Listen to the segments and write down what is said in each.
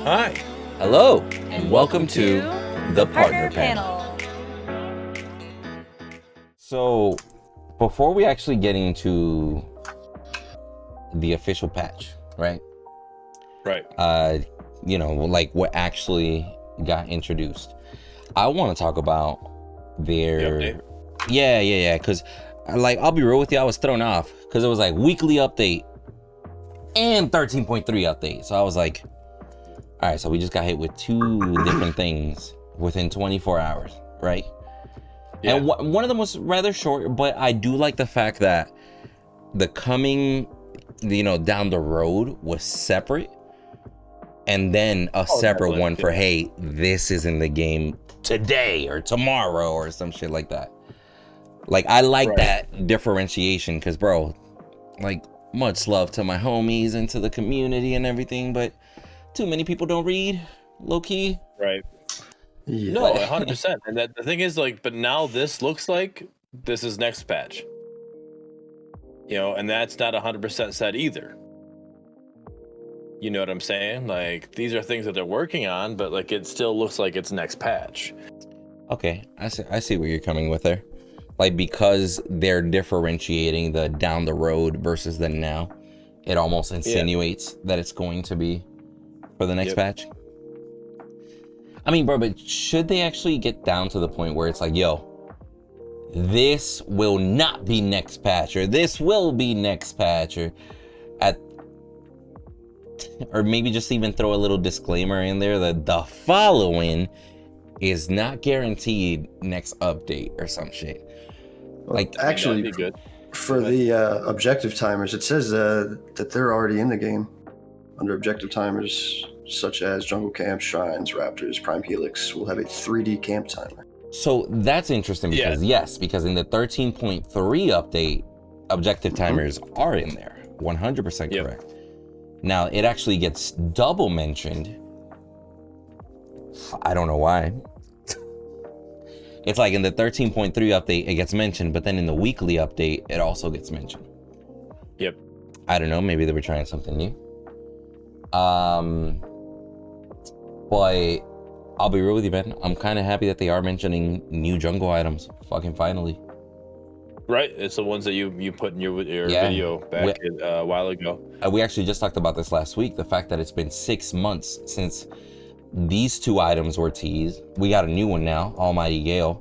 Hi. Hello, and welcome to the Partner Panel. So, before we actually get into the official patch, right? Right. Like what actually got introduced, I want to talk about their... Yeah, because I'll be real with you, I was thrown off because it was like weekly update and 13.3 update. So I was like, all right, so we just got hit with two different things within 24 hours, right? Yeah. And one of them was rather short, but I do like the fact that the coming, down the road was separate, and then a separate one for, hey, this is in the game today or tomorrow or some shit like that. Like, I like that differentiation because, bro, like, much love to my homies and to the community and everything, but too many people don't read, low key. Right. Yeah. No, 100%. And the thing is, like, but now this looks like this is next patch. And that's not 100% set either. You know what I'm saying? Like, these are things that they're working on, but like it still looks like it's next patch. Okay, I see where you're coming with there. Like, because they're differentiating the down the road versus the now, it almost insinuates that it's going to be for the next patch. I mean, bro, but should they actually get down to the point where it's like, yo, this will not be next patch, or this will be next patch, or maybe just even throw a little disclaimer in there that the following is not guaranteed next update or some shit. Like, actually, be good. For the objective timers, it says that they're already in the game under objective timers such as jungle camps, shrines, raptors, prime helix will have a 3D camp timer. So that's interesting because because in the 13.3 update, objective timers are in there. 100% correct. Now it actually gets double mentioned. I don't know why. It's like in the 13.3 update, it gets mentioned, but then in the weekly update, it also gets mentioned. Yep. I don't know, maybe they were trying something new. But I'll be real with you, man. I'm kind of happy that they are mentioning new jungle items. Fucking finally. Right, it's the ones that you put in your video back a while ago. We actually just talked about this last week. The fact that it's been 6 months since these two items were teased. We got a new one now, Almighty Gale.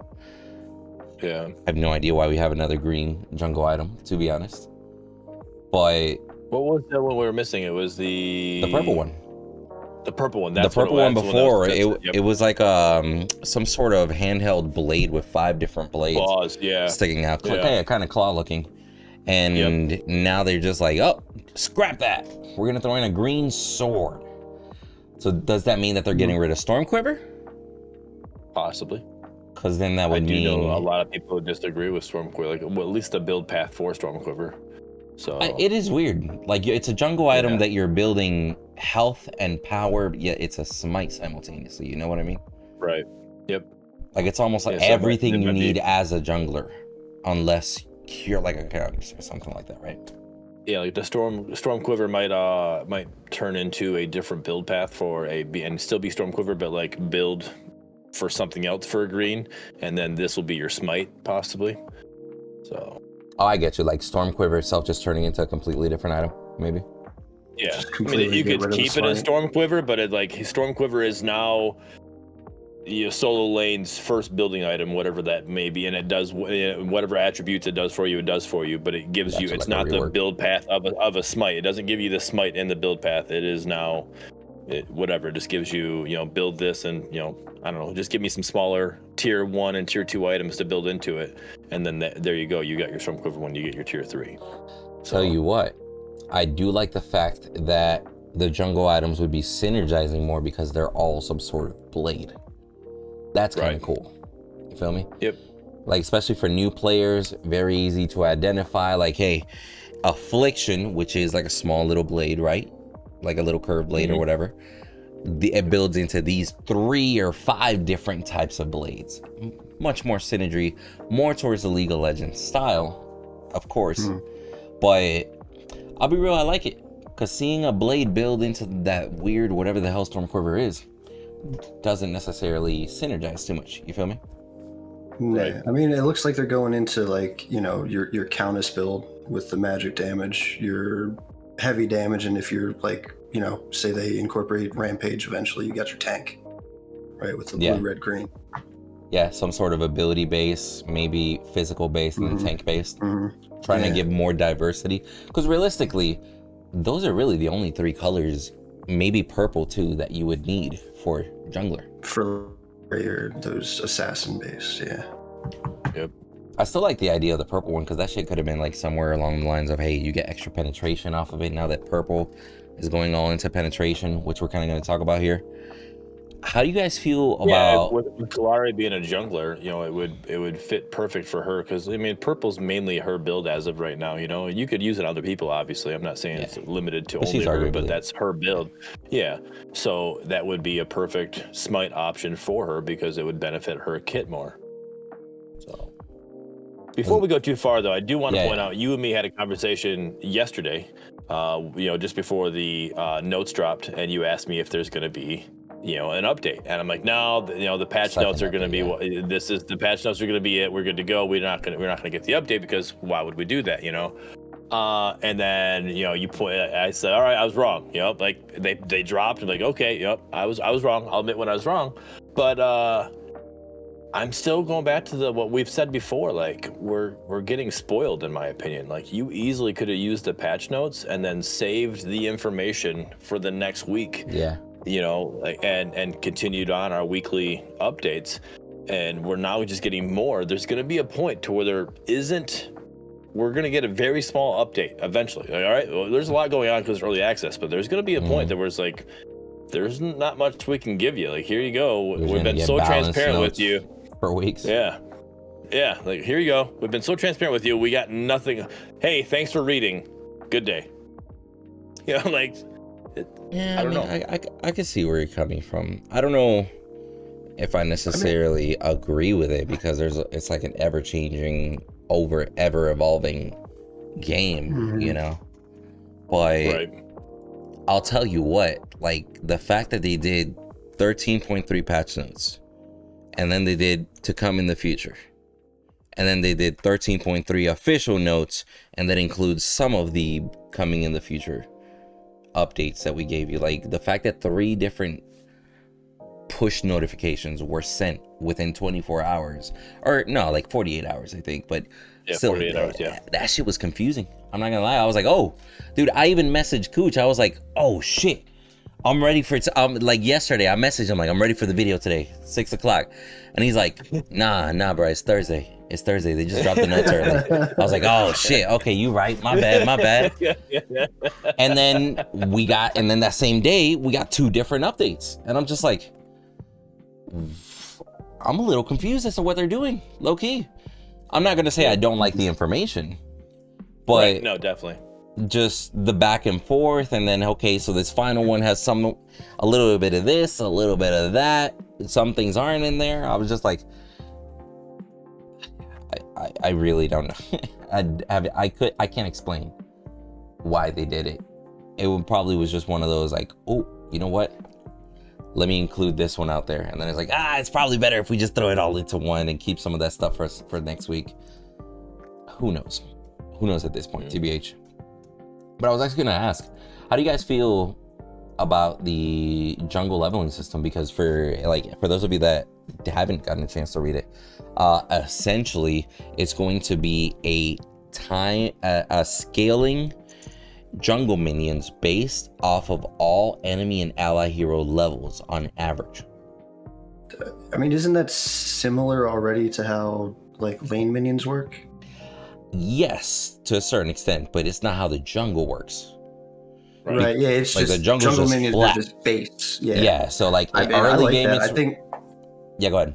Yeah. I have no idea why we have another green jungle item, to be honest. But what was that one we were missing? It was the purple one. The purple one. That's the purple one before. It was like some sort of handheld blade with 5 different blades. Claws, sticking out. Kind of claw looking. And now they're just like, oh, scrap that. We're gonna throw in a green sword. So does that mean that they're getting rid of Stormquiver? Possibly. Because then that would mean... I do know a lot of people disagree with Stormquiver. Like, well, at least the build path for Stormquiver. So it is weird. Like, it's a jungle item that you're building health and power, yet it's a smite simultaneously. You know what I mean? Right. Yep. Like, it's almost like everything you need as a jungler, unless you're like a Countess or something like that, right? Yeah, like the Stormquiver might turn into a different build path and still be Stormquiver, but like build for something else for a green, and then this will be your smite possibly. So. Oh, I get you. Like Stormquiver itself just turning into a completely different item, maybe. Yeah, I mean you could keep it as Stormquiver, but Stormquiver is now solo lane's first building item, whatever that may be, and it does whatever attributes it does for you, but it gives you, it's not the build path of a smite. It doesn't give you the smite in the build path. It is now whatever, it just gives you, build this and, I don't know, just give me some smaller tier 1 and tier 2 items to build into it, and then there you go, you got your Stormquiver when you get your tier 3. Tell you what, I do like the fact that the jungle items would be synergizing more because they're all some sort of blade. That's kind of cool. You feel me? Yep. Like, especially for new players, very easy to identify. Like, hey, Affliction, which is like a small little blade, right? Like a little curved blade or whatever. It builds into these 3 or 5 different types of blades. Much more synergy, more towards the League of Legends style, of course. But I'll be real, I like it. Because seeing a blade build into that weird whatever the hell Stormquiver is doesn't necessarily synergize too much. You feel me? Right. I mean, it looks like they're going into like, you know, your Countess build with the magic damage, your heavy damage, and if you're like, you know, say they incorporate Rampage eventually, you got your tank, right, with the blue, red, green. Yeah, some sort of ability base, maybe physical base and then tank based. Trying to give more diversity. Because realistically, those are really the only 3 colors, maybe purple too, that you would need for jungler. For those assassin base, Yep. I still like the idea of the purple one because that shit could have been like somewhere along the lines of, hey, you get extra penetration off of it now that purple is going all into penetration, which we're kind of going to talk about here. How do you guys feel about with Kalari being a jungler? You know, it would fit perfect for her because I mean, purple's mainly her build as of right now. You know, you could use it on other people. Obviously, I'm not saying it's limited to only her, but that's her build. Yeah, so that would be a perfect smite option for her because it would benefit her kit more. So, before we go too far, though, I do want to point out you and me had a conversation yesterday. You know, just before the notes dropped, and you asked me if there's going to be, you know, an update, and I'm like, no, you know, the patch notes are going to be this is the patch notes are going to be it. We're good to go. We're not going to get the update because why would we do that, you know? And then, you know, I said, all right, I was wrong. You know, like they dropped and like, okay, yep, I was wrong. I'll admit when I was wrong, but I'm still going back to what we've said before. Like we're getting spoiled, in my opinion. Like you easily could have used the patch notes and then saved the information for the next week. Yeah. You know, and continued on our weekly updates, and we're now just getting more. There's going to be a point to where there isn't. We're going to get a very small update eventually. Like, all right, well, there's a lot going on because early access, but there's going to be a point that where it's like, there's not much we can give you. Like, here you go. We've been so transparent with you for weeks. Yeah. Like, here you go. We've been so transparent with you. We got nothing. Hey, thanks for reading. Good day. You know, like. Yeah, I don't know. I can see where you're coming from. I don't know if I necessarily agree with it because it's like an ever-changing, ever evolving game, you know. But I'll tell you what, like the fact that they did 13.3 patch notes, and then they did to come in the future, and then they did 13.3 official notes, and that includes some of the coming in the future updates that we gave you. Like the fact that 3 different push notifications were sent within 24 hours, or no, like 48 hours, I think, but still, 48 hours, that shit was confusing. I'm not gonna lie. I was like, oh, dude, I even messaged Cooch. I was like, oh shit, I'm ready for it. Like yesterday, I messaged him like, I'm ready for the video today, 6 o'clock, and he's like, nah, bro, it's Thursday. It's Thursday. They just dropped the notes early. I was like, oh shit. Okay, you right. My bad. And then that same day we got 2 different updates, and I'm just like, I'm a little confused as to what they're doing. Low key. I'm not gonna say I don't like the information, but no, definitely. Just the back and forth, and then okay, so this final one has a little bit of this, a little bit of that. Some things aren't in there. I was just like, I really don't know. I can't explain why they did it. It probably was just one of those like, oh, you know what? Let me include this one out there. And then it's like, it's probably better if we just throw it all into one and keep some of that stuff for next week. Who knows? Who knows at this point, TBH. But I was actually gonna ask, how do you guys feel about the jungle leveling system? Because for those of you that haven't gotten a chance to read it, essentially it's going to be a scaling jungle minions based off of all enemy and ally hero levels on average. I mean, isn't that similar already to how like lane minions work? Yes, to a certain extent, but it's not how the jungle works. Right. Yeah, it's like just the jungle minions flat. are just base. Yeah. Yeah. So like early game, I think. Yeah, go ahead.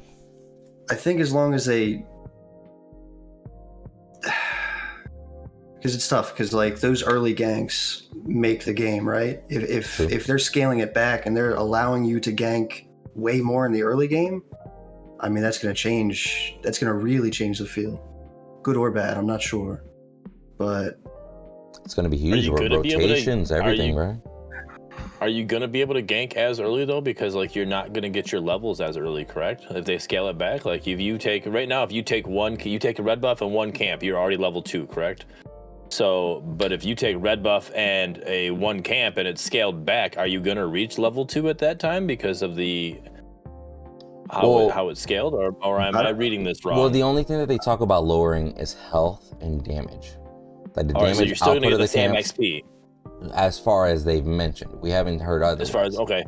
I think as long as they, because it's tough, because like those early ganks make the game, right? If they're scaling it back and they're allowing you to gank way more in the early game, I mean that's going to change. That's going to really change the feel, good or bad. I'm not sure, but It's going to be huge. Rotations, everything, right? Are you going to be able to gank as early, though? Because, like, you're not going to get your levels as early, correct? If they scale it back, like, if you take a red buff and one camp, you're already level 2, correct? So, but if you take red buff and a one camp and it's scaled back, are you going to reach level 2 at that time because of how it's scaled? Or am I reading this wrong? Well, the only thing that they talk about lowering is health and damage. Like the damage so you're still output of the same camps, XP. as far as they've mentioned. We haven't heard otherwise. As far as okay.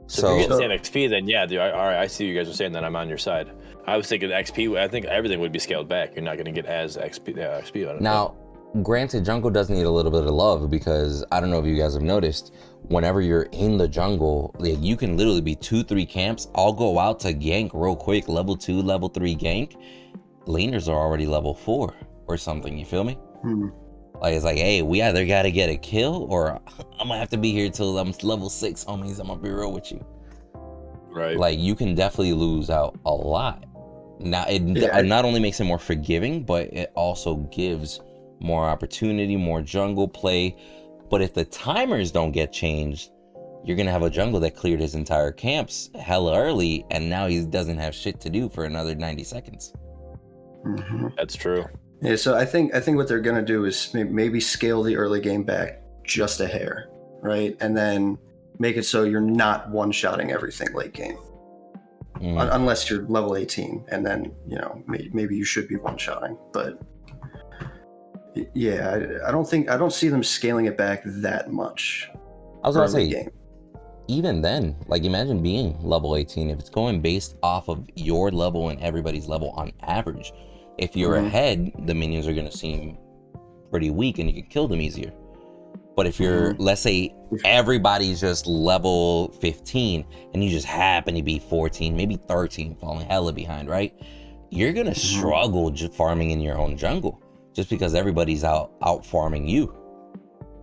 So if you're getting the same XP, then yeah, all right, I see you guys are saying that. I'm on your side. I was thinking XP. I think everything would be scaled back. You're not going to get as XP on it. Now, granted, jungle does need a little bit of love because I don't know if you guys have noticed. Whenever you're in the jungle, like, you can literally be 2-3 camps. I'll go out to gank real quick, level 2, level 3 gank. Laners are already level 4 or something. You feel me? Like, it's like, hey, we either got to get a kill or I'm going to have to be here till I'm level 6, homies. I'm going to be real with you. Right. Like, you can definitely lose out a lot. Now, it not only makes it more forgiving, but it also gives more opportunity, more jungle play. But if the timers don't get changed, you're going to have a jungle that cleared his entire camps hella early, and now he doesn't have shit to do for another 90 seconds. That's true. Yeah, so I think what they're gonna do is maybe scale the early game back just a hair, right? And then make it so you're not one-shotting everything late game, unless you're level 18, and then maybe you should be one-shotting. But yeah, I don't see them scaling it back that much. I was gonna say, even then, like, imagine being level 18 if it's going based off of your level and everybody's level on average. If you're ahead, the minions are going to seem pretty weak and you can kill them easier. But if you're, let's say everybody's just level 15 and you just happen to be 14, maybe 13, falling hella behind, right? You're going to struggle just farming in your own jungle just because everybody's out farming you.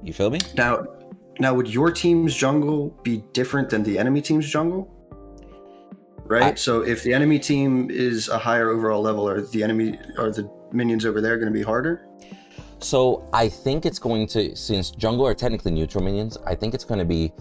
You feel me? Now, would your team's jungle be different than the enemy team's jungle? Right? So if the enemy team is a higher overall level, are the minions over there going to be harder? So I think it's going to, since jungle are technically neutral minions, I think it's going to be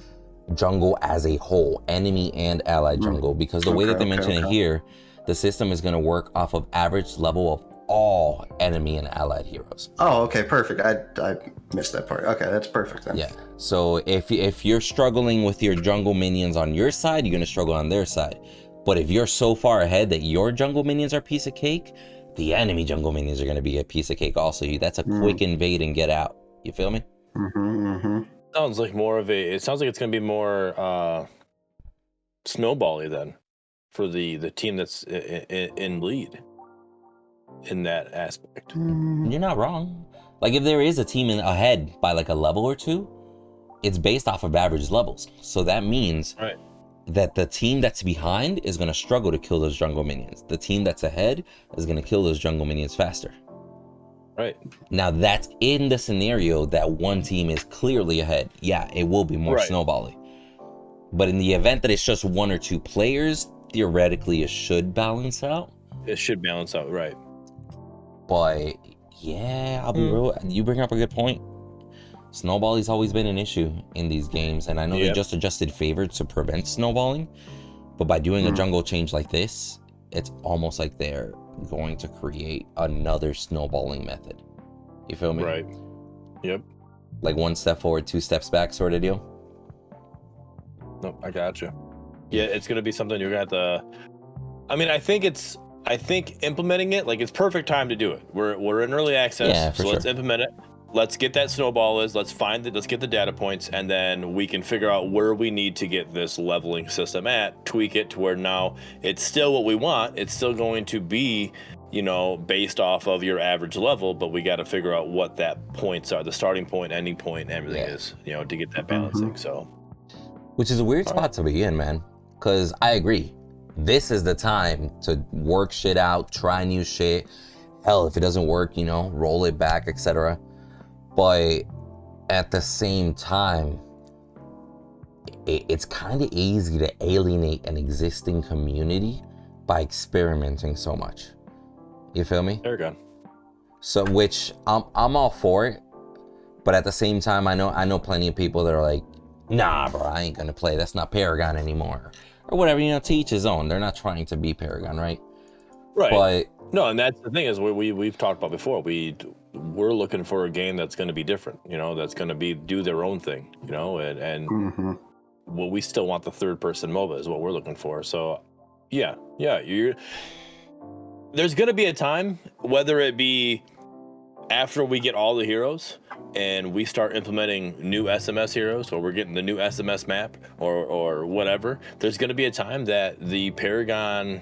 jungle as a whole, enemy and allied jungle, because the way that they mention it here, the system is going to work off of average level of all enemy and allied heroes. Oh, okay, perfect. I missed that part. Okay, that's perfect then. Yeah. So if you're struggling with your jungle minions on your side, you're going to struggle on their side. But if you're so far ahead that your jungle minions are a piece of cake, the enemy jungle minions are going to be a piece of cake also. That's a quick invade and get out. You feel me? Sounds like it sounds like it's going to be more snowbally then for the team that's in lead in that aspect. You're not wrong. Like, if there is a team ahead by like a level or two, it's based off of average levels. So that means that the team that's behind is going to struggle to kill those jungle minions. The team that's ahead is going to kill those jungle minions faster. Right. Now, that's in the scenario that one team is clearly ahead. Yeah, it will be more snowbally. But in the event that it's just one or two players, theoretically, it should balance out. It should balance out, right. But yeah, I'll be real. You bring up a good point. Snowballing's always been an issue in these games, and I know they just adjusted favor to prevent snowballing, but by doing a jungle change like this, it's almost like they're going to create another snowballing method. You feel me? Right. Yep. Like 1 step forward, 2 steps back sort of deal. Nope, I gotcha. Yeah, it's gonna be something you're gonna have to. I mean, I think implementing it, like, it's perfect time to do it. We're in early access, so let's implement it. Let's get that snowball let's get the data points, and then we can figure out where we need to get this leveling system at, tweak it to where now it's still what we want. It's still going to be, based off of your average level, but we got to figure out what that points are, the starting point, ending point, everything is, to get that balancing. So, which is a weird spot to be in, man, because I agree. This is the time to work shit out, try new shit. Hell, if it doesn't work, roll it back, etc. But at the same time, it's kind of easy to alienate an existing community by experimenting so much. You feel me? There you go. So, which I'm all for it. But at the same time, I know plenty of people that are like, nah, bro, I ain't gonna play. That's not Paragon anymore, or whatever. You know, to each his own. They're not trying to be Paragon, right? Right. But no, and that's the thing is we've talked about before. We're looking for a game that's going to be different. You know, that's going to do their own thing. You know, and well, we still want the third person MOBA is what we're looking for. So, yeah, there's going to be a time, whether it be after we get all the heroes and we start implementing new SMS heroes, or we're getting the new SMS map, or whatever. There's going to be a time that the Paragon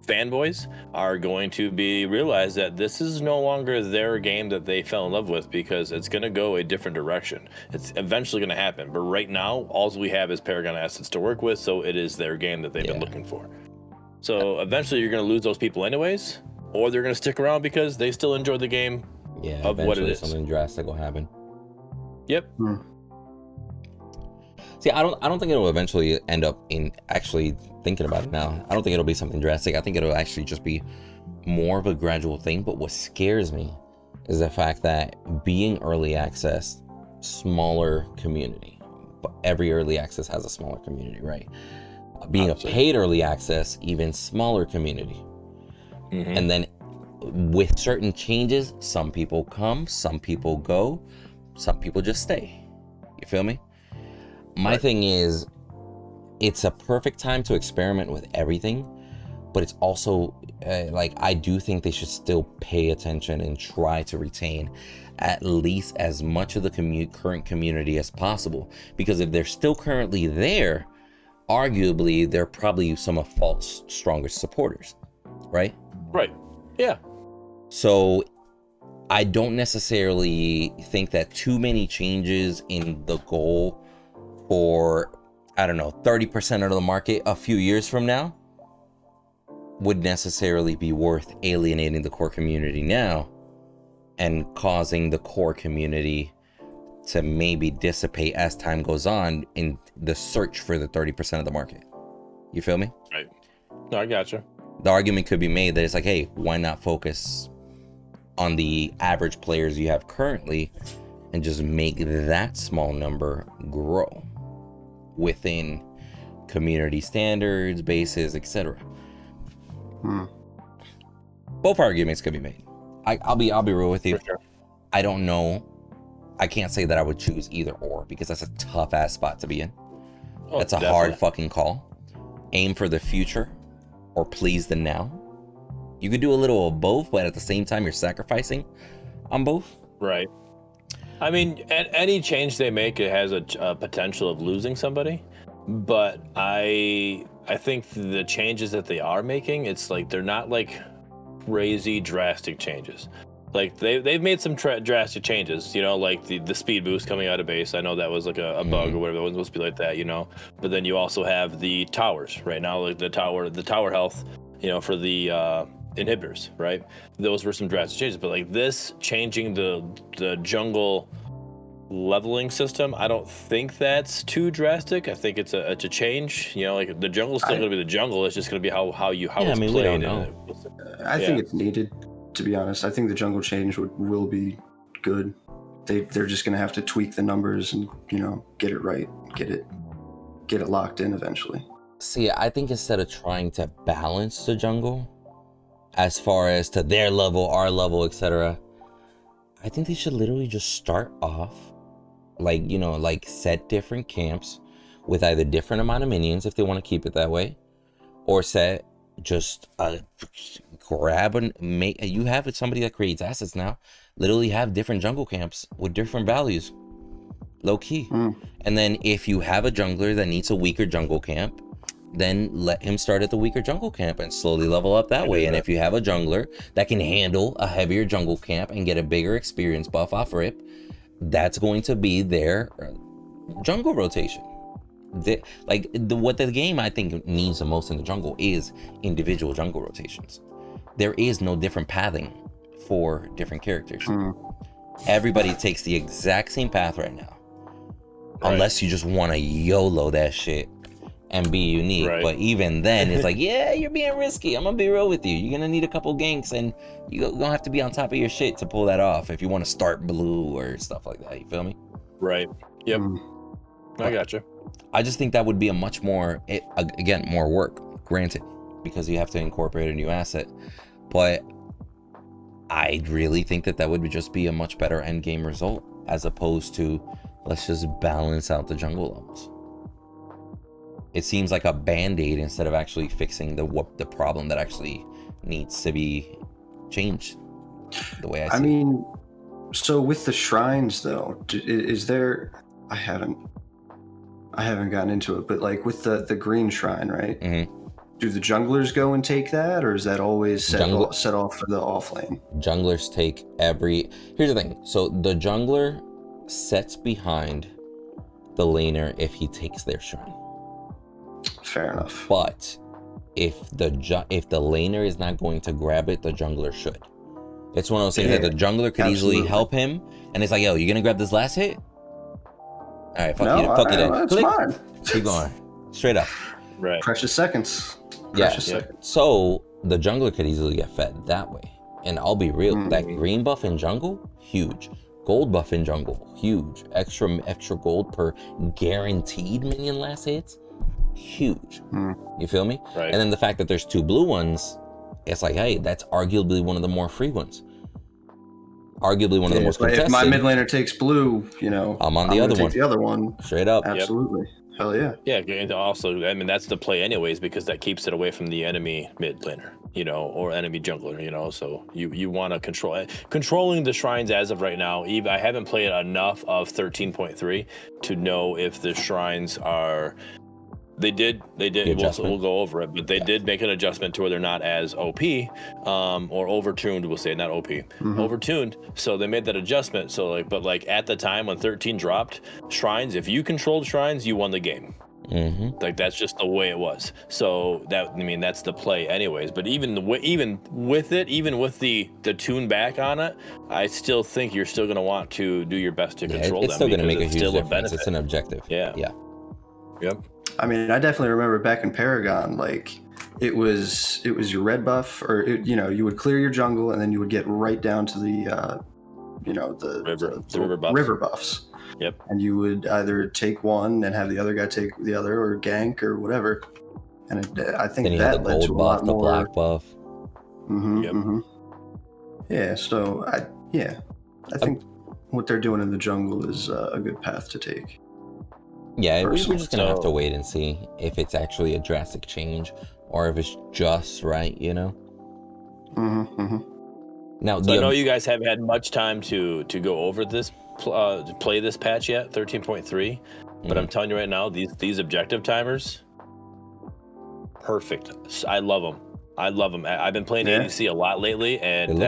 fanboys are going to realize that this is no longer their game that they fell in love with, because it's going to go a different direction. It's eventually going to happen, but right now all we have is Paragon assets to work with, so it is their game that they've been looking for. So eventually you're going to lose those people anyways, or they're going to stick around because they still enjoy the game of what it is. Something drastic will happen. Yep. See, I don't think it'll eventually end up in, actually thinking about it now, I don't think it'll be something drastic. I think it'll actually just be more of a gradual thing. But what scares me is the fact that being early access, smaller community, but every early access has a smaller community, right? Being a paid early access, even smaller community. And then with certain changes, some people come, some people go, some people just stay. You feel me? My thing is, it's a perfect time to experiment with everything, but it's also like, I do think they should still pay attention and try to retain at least as much of the current community as possible, because if they're still currently there, arguably they're probably some of Fault's strongest supporters, right? Right. Yeah. So I don't necessarily think that too many changes in the goal for, I don't know, 30% of the market a few years from now would necessarily be worth alienating the core community now and causing the core community to maybe dissipate as time goes on in the search for the 30% of the market. You feel me? Right. No, I gotcha. The argument could be made that it's like, hey, why not focus on the average players you have currently and just make that small number grow within community standards, bases, etc. Both arguments could be made. I'll be real with you. Sure. I don't know. I can't say that I would choose either or, because that's a tough ass spot to be in. That's a hard fucking call. Aim for the future or please the now. You could do a little of both, but at the same time you're sacrificing on both. Right. I mean, any change they make, it has a potential of losing somebody, but I think the changes that they are making, it's like they're not like crazy drastic changes. Like they've made some drastic changes, you know, like the speed boost coming out of base. I know that was like a bug or whatever. It wasn't supposed to be like that, you know. But then you also have the towers right now, like the tower health, you know, for the inhibitors, right? Those were some drastic changes. But like this changing the jungle leveling system, I don't think that's too drastic. I think it's a change. You know, like the jungle's still going to be the jungle. It's just going to be how it's played. We don't know. I think it's needed. To be honest, I think the jungle change will be good. They're just gonna have to tweak the numbers and, you know, get it right, get it locked in eventually. See, I think instead of trying to balance the jungle as far as to their level, our level, etc., I think they should literally just start off like, you know, like set different camps with either different amount of minions if they want to keep it that way, or set just grab and make. You have somebody that creates assets now, literally have different jungle camps with different values, low key. And then if you have a jungler that needs a weaker jungle camp, then let him start at the weaker jungle camp and slowly level up that way. And if you have a jungler that can handle a heavier jungle camp and get a bigger experience buff off rip, that's going to be their jungle rotation. What the game I think needs the most in the jungle is individual jungle rotations. There is no different pathing for different characters. Everybody takes the exact same path right now, unless you just want to YOLO that shit and be unique. Right. But even then, it's like, yeah, you're being risky. I'm gonna be real with you. You're gonna need a couple ganks, and you're gonna have to be on top of your shit to pull that off if you want to start blue or stuff like that. You feel me? Right. Yep. I gotcha. I just think that would be a much more, again, more work, granted, because you have to incorporate a new asset. But I really think that would just be a much better end game result, as opposed to let's just balance out the jungle levels. It seems like a band-aid instead of actually fixing the problem that actually needs to be changed. The way I mean, so with the shrines though, is there? I haven't gotten into it, but like with the green shrine, right? Mm-hmm. Do the junglers go and take that, or is that always set off for the off lane? Junglers take every. Here's the thing. So the jungler sets behind the laner if he takes their shrine. Fair enough. But if the laner is not going to grab it, the jungler should. It's one of those things that the jungler could easily help him, and it's like, yo, you gonna grab this last hit? All right, fuck you then. That's mine. Keep going, straight up. Right. Precious seconds. Seconds. So the jungler could easily get fed that way. And I'll be real, that green buff in jungle, huge. Gold buff in jungle, huge. Extra gold per guaranteed minion last hits, huge. You feel me? Right. And then the fact that there's 2 blue ones, it's like, hey, that's arguably one of the more free ones. Arguably one of the most contested. If my mid laner takes blue, I'm on the other one. Take the other one. Straight up. Absolutely. Yep. Hell yeah. Yeah, and also, I mean, that's the play anyways, because that keeps it away from the enemy mid laner, or enemy jungler, so you want to control it. Controlling the shrines as of right now, I haven't played enough of 13.3 to know if the shrines are. They did. We'll go over it, but they did make an adjustment to where they're not as OP, or overtuned. We'll say not OP, overtuned. So they made that adjustment. So but at the time when 13 dropped, shrines, if you controlled shrines, you won the game. Like that's just the way it was. So that's the play anyways. But even with the tune back on it, I still think you're still gonna want to do your best to control them. It's still gonna make a huge difference. It's an objective. Yeah. Yep. I mean, I definitely remember back in Paragon, it was your red buff, or you would clear your jungle, and then you would get right down to the river buffs. Yep. And you would either take one and have the other guy take the other, or gank or whatever. And I think then that led to a lot more. The black buff. Yeah. So I think what they're doing in the jungle is a good path to take. Yeah, we're just gonna have to wait and see if it's actually a drastic change or if it's just right, Now, so I know you guys haven't had much time to go over this, play this patch yet, 13.3, but I'm telling you right now, these objective timers, perfect. I love them. I've been playing ADC a lot lately, and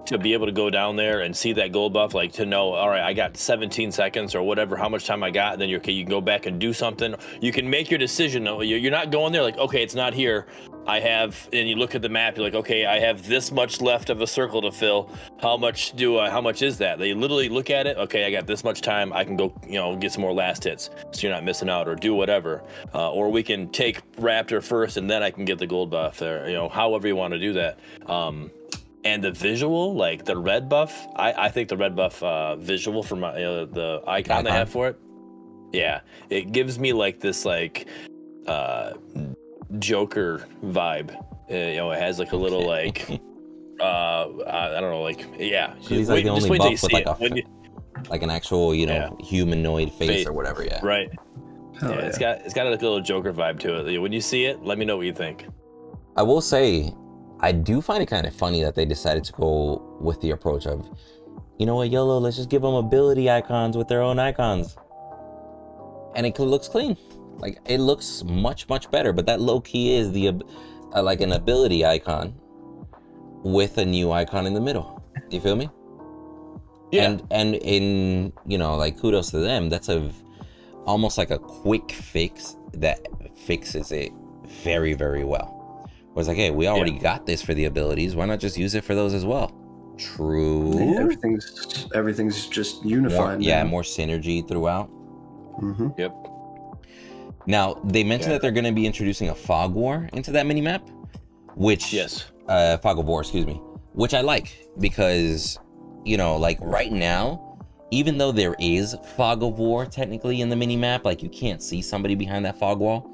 to be able to go down there and see that gold buff, to know, all right, I got 17 seconds or whatever, how much time I got, and then you can go back and do something. You can make your decision. You're not going there okay, it's not here. And you look at the map, you're like, okay, I have this much left of a circle to fill. How much is that? They literally look at it. Okay, I got this much time. I can go, get some more last hits, so you're not missing out, or do whatever. Or we can take Raptor first, and then I can get the gold buff there. However you want to do that. And the visual, the red buff, I think the red buff visual from the icon they have for it, yeah, it gives me this Joker vibe. It has a little I don't know, yeah. He's the only buff with an actual humanoid face or whatever. Yeah. Right. It's got a little Joker vibe to it. When you see it, let me know what you think. I will say, I do find it kind of funny that they decided to go with the approach of, YOLO, let's just give them ability icons with their own icons. And it looks clean. It looks much, much better, but that low key is an ability icon with a new icon in the middle. You feel me? Yeah. And in, kudos to them, that's almost like a quick fix that fixes it very, very well. Was hey, we already got this for the abilities. Why not just use it for those as well? True. Yeah, everything's just unified. More synergy throughout. Yep. Now, they mentioned that they're going to be introducing a fog war into that mini-map, which... Yes. Fog of war, excuse me. Which I like, because, you know, like, right now, even though there is fog of war, technically, in the mini-map, like, you can't see somebody behind that fog wall,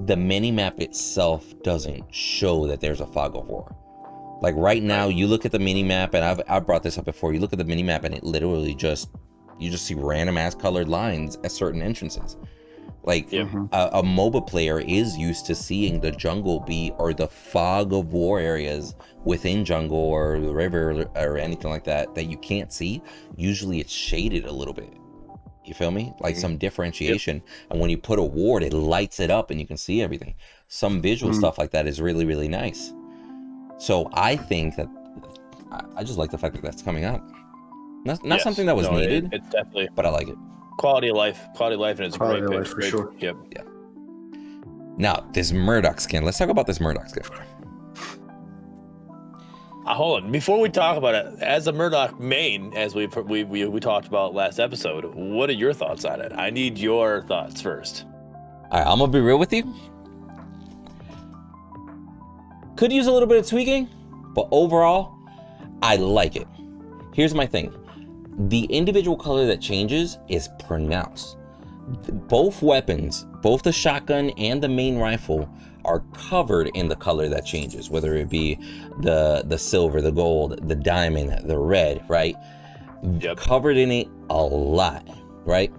the mini-map itself doesn't show that there's a fog of war. Like, right now, you look at the mini-map, and I've brought this up before, you look at the mini-map, and it literally just... You just see random-ass colored lines at certain entrances. Like, a MOBA player is used to seeing the jungle be, or the fog of war areas within jungle or the river or anything like that, that you can't see. Usually it's shaded a little bit. You feel me? Like some differentiation. And when you put a ward, it lights it up and you can see everything. Some visual stuff like that is really, really nice. So I think that, I just like the fact that that's coming out. Not something that was needed. It's definitely, but I like it. Quality of life, and it's quality great. Of life for sure. Yep. Yeah. Now, this Murdock skin. Let's talk about this Murdock skin. Hold on. Before we talk about it, as a Murdock main, as we talked about last episode, what are your thoughts on it? I need your thoughts first. All right, I'm gonna be real with you. Could use a little bit of tweaking, but overall, I like it. Here's my thing. The individual color that changes is pronounced. Both weapons, both the shotgun and the main rifle, are covered in the color that changes, whether it be the silver, the gold, the diamond, the red, right? Yep. Covered in it a lot, right?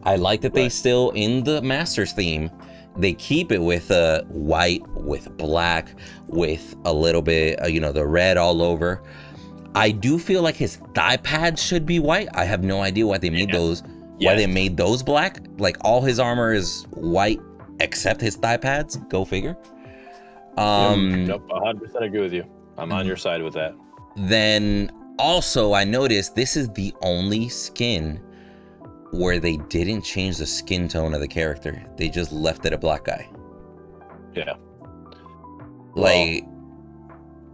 I like that they still, in the Masters theme, they keep it with white, with black, with a little bit, the red all over. I do feel like his thigh pads should be white. I have no idea why they made those. Why they made those black? Like, all his armor is white except his thigh pads. Go figure. Nope, 100% agree with you. I'm on your side with that. Then also, I noticed this is the only skin where they didn't change the skin tone of the character. They just left it a black guy. Yeah. Like,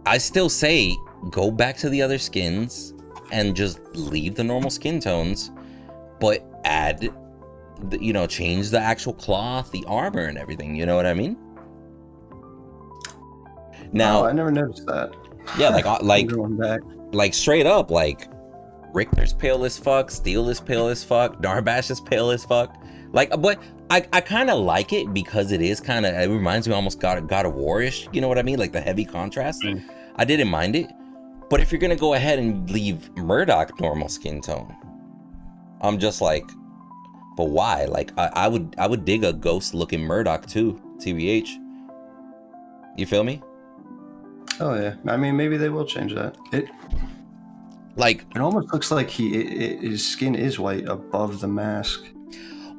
I still say, go back to the other skins and just leave the normal skin tones, but add, change the actual cloth, the armor and everything. You know what I mean? Now, I never noticed that. Yeah, like going back. Like straight up, like Richter's pale as fuck, Steel is pale as fuck, Darbash is pale as fuck. Like, but I kind of like it because it is kind of, it reminds me almost God of War-ish. You know what I mean? Like the heavy contrast. I didn't mind it. But if you're gonna go ahead and leave Murdock normal skin tone, I'm just like, but why? Like, I would dig a ghost looking Murdock too, TBH. You feel me? Oh yeah, I mean, maybe they will change that. It almost looks like his skin is white above the mask.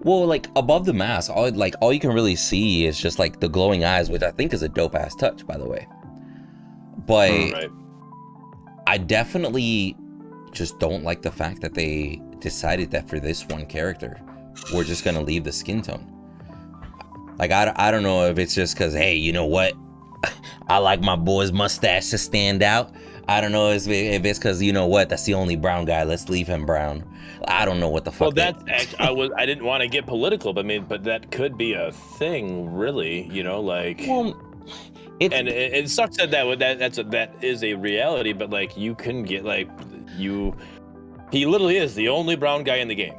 Well, like above the mask, all you can really see is just like the glowing eyes, which I think is a dope ass touch, by the way. But I definitely just don't like the fact that they decided that for this one character, we're just gonna leave the skin tone. Like, I don't know if it's just because, hey, you know what? I like my boy's mustache to stand out. I don't know if it's because, you know what? That's the only brown guy. Let's leave him brown. I don't know what the fuck. Well, I didn't want to get political, but that could be a thing, really. Like. Well, it sucks that is a reality, but like you can get he literally is the only brown guy in the game.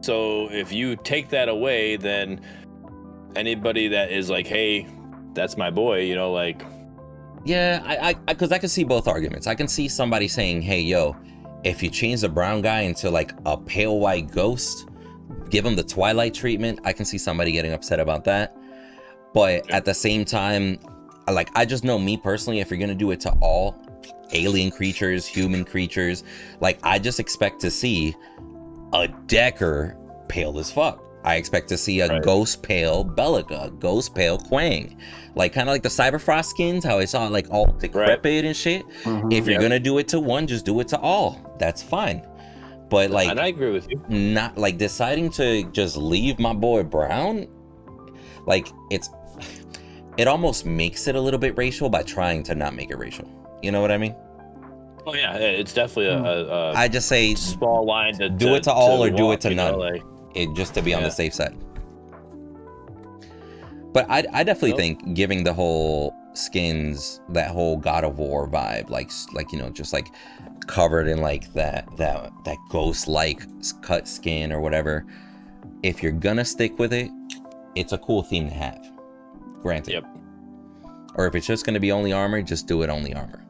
So if you take that away, then anybody that is like, hey, that's my boy, like. Yeah, because I can see both arguments. I can see somebody saying, hey, yo, if you change the brown guy into like a pale white ghost, give him the Twilight treatment. I can see somebody getting upset about that. But at the same time, like, I just know me personally, if you're going to do it to all alien creatures, human creatures, like, I just expect to see a Decker pale as fuck. I expect to see a ghost pale Bellica, a ghost pale Quang. Like, kind of like the Cyberfrost skins, how I saw like all decrepit and shit. If you're gonna do it to one, just do it to all. That's fine. But like, and I agree with you. Not like deciding to just leave my boy brown. Like, it almost makes it a little bit racial by trying to not make it racial. You know what I mean? Oh yeah, it's definitely a I just say small line to do it to all or do it to none. Like, just to be on the safe side. But I definitely think giving the whole skins that whole God of War vibe, like you know, just like covered in like that ghost like cut skin or whatever. If you're gonna stick with it, it's a cool theme to have. Granted. Yep. Or if it's just gonna be only armor, just do it only armor.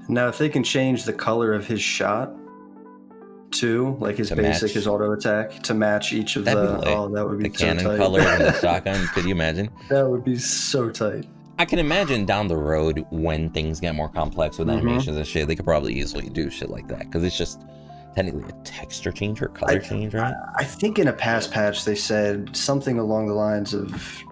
Now, if they can change the color of his shot too, like his basic, his auto attack, to match each of that would be the so cannon tight. color and the shotgun. Could you imagine? That would be so tight. I can imagine down the road when things get more complex with animations and shit, they could probably easily do shit like that because it's just technically a texture change or color change, right? I think in a past patch they said something along the lines of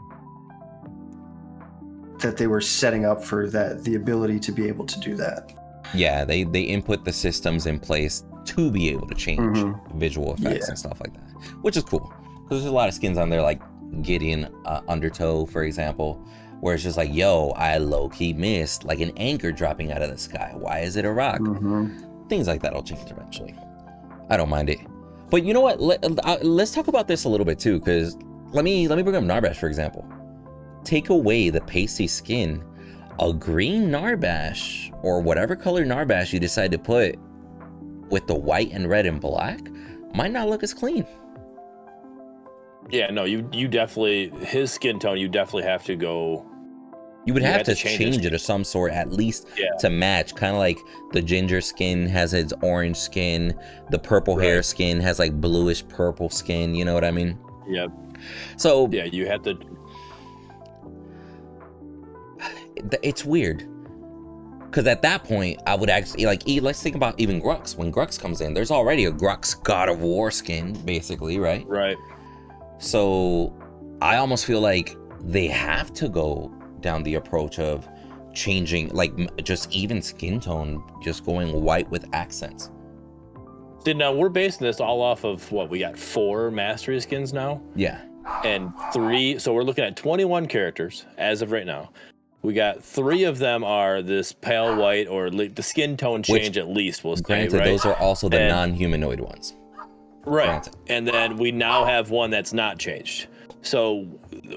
that they were setting up for that, the ability to be able to do that. Yeah, they input the systems in place to be able to change visual effects and stuff like that, which is cool because there's a lot of skins on there like Gideon Undertow, for example, where it's just like, yo, I low-key missed like an anchor dropping out of the sky. Why is it a rock? Things like that will change eventually. I don't mind it. But you know what? Let's talk about this a little bit too, because let me bring up Narbash, for example. Take away the pasty skin, a green Narbash, or whatever color Narbash you decide to put with the white and red and black, might not look as clean. Yeah, no, you definitely, his skin tone, you definitely have to go. You would have to change it of some sort, at least to match. Kind of like the ginger skin has its orange skin, the purple hair skin has like bluish purple skin. You know what I mean? Yeah. So yeah, you have to. It's weird. Because at that point, I would actually, like, let's think about even Grux. When Grux comes in, there's already a Grux God of War skin, basically, right? Right. So I almost feel like they have to go down the approach of changing, like, just even skin tone, just going white with accents. See, now we're basing this all off of what we got 4 mastery skins now. Yeah. And 3, so we're looking at 21 characters as of right now. We got 3 of them are this pale white, or the skin tone change at least, we'll say, granted, right? those are also the non-humanoid ones. Right. Granted. And then we now have one that's not changed. So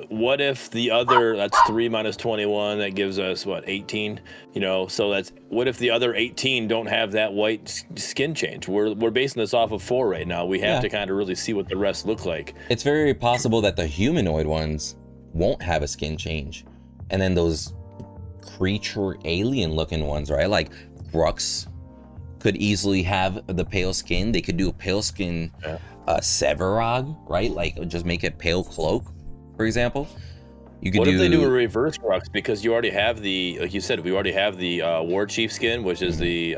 what if the other, that's 3 minus 21, that gives us, what, 18? You know, so that's, what if the other 18 don't have that white skin change? We're basing this off of 4 right now. We have to kind of really see what the rest look like. It's very possible that the humanoid ones won't have a skin change. And then those creature alien looking ones, right? Like Grux could easily have the pale skin. They could do a pale skin Severog, right? Like just make it pale cloak, for example. You could if they do a reverse Grux? Because you already have the, like you said, we already have the War Chief skin, which is the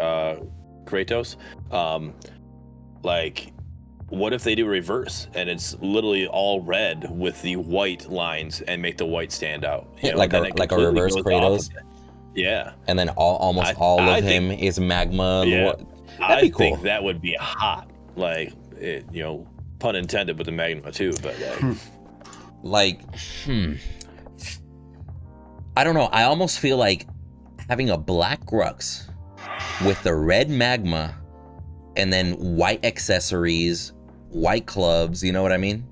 Kratos. Like, what if they do reverse and it's literally all red with the white lines and make the white stand out? You know, like a reverse Kratos. Yeah. And then almost all of him is magma. Yeah. That'd be cool. I think that would be hot. Like, you know, pun intended with the magma too, but I don't know. I almost feel like having a black Grux with the red magma and then white accessories, white clubs, you know what I mean?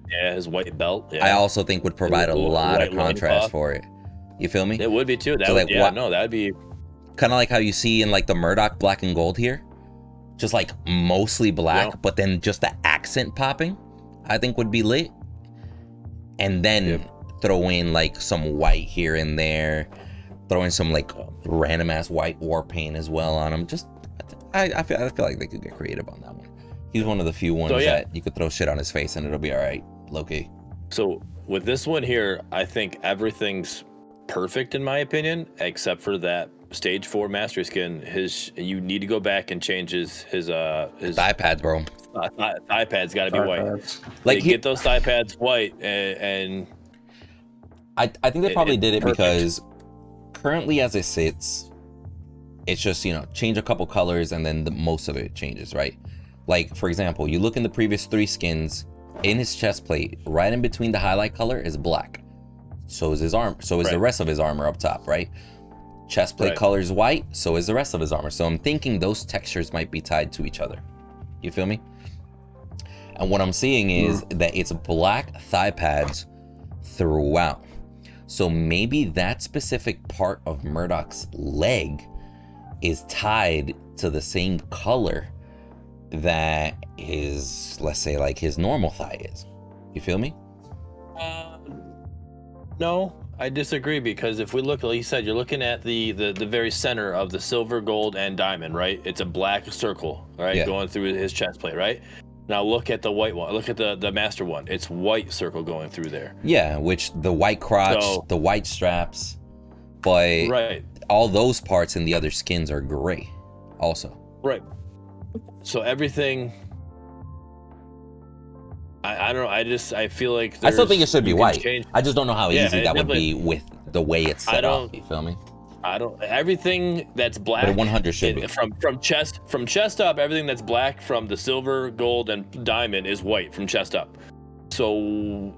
Yeah, his white belt. Yeah. I also think would provide a lot of contrast for it. You feel me? It would be too. That so would, like, that'd be kind of like how you see in like the Murdock black and gold here. Just like mostly black, but then just the accent popping, I think would be lit. And then throw in like some white here and there, throw in some like random ass white war paint as well on him. Just, I feel like they could get creative on that one. He's one of the few ones that you could throw shit on his face and it'll be all right, low-key. So with this one here, I think everything's perfect in my opinion, except for that stage 4 mastery skin. You need to go back and change his thigh pads, bro. Thigh pads got to be white. Like get those thigh pads white, and I think they probably did it because currently as it sits, it's just, you know, change a couple colors and then most of it changes, right? Like for example, you look in the previous 3 skins, in his chest plate, right in between the highlight color is black. So is his arm. So is the rest of his armor up top, right? Chest plate color is white, so is the rest of his armor. So I'm thinking those textures might be tied to each other. You feel me? And what I'm seeing is that it's black thigh pads throughout. So maybe that specific part of Murdock's leg is tied to the same color that his, let's say, like his normal thigh is. You feel me? No, I disagree, because if we look, like you said, you're looking at the very center of the silver, gold, and diamond, right? It's a black circle, right, going through his chest plate, right? Now look at the white one. Look at the master one. It's white circle going through there. Yeah, which the white crotch, the white straps, but all those parts in the other skins are gray also. Right. So everything, I don't know. I feel like I still think it should be white. Change. I just don't know how easy that would be with the way it's set up. You feel me? Everything that's black. But 100 should be from chest up. Everything that's black from the silver, gold, and diamond is white from chest up. So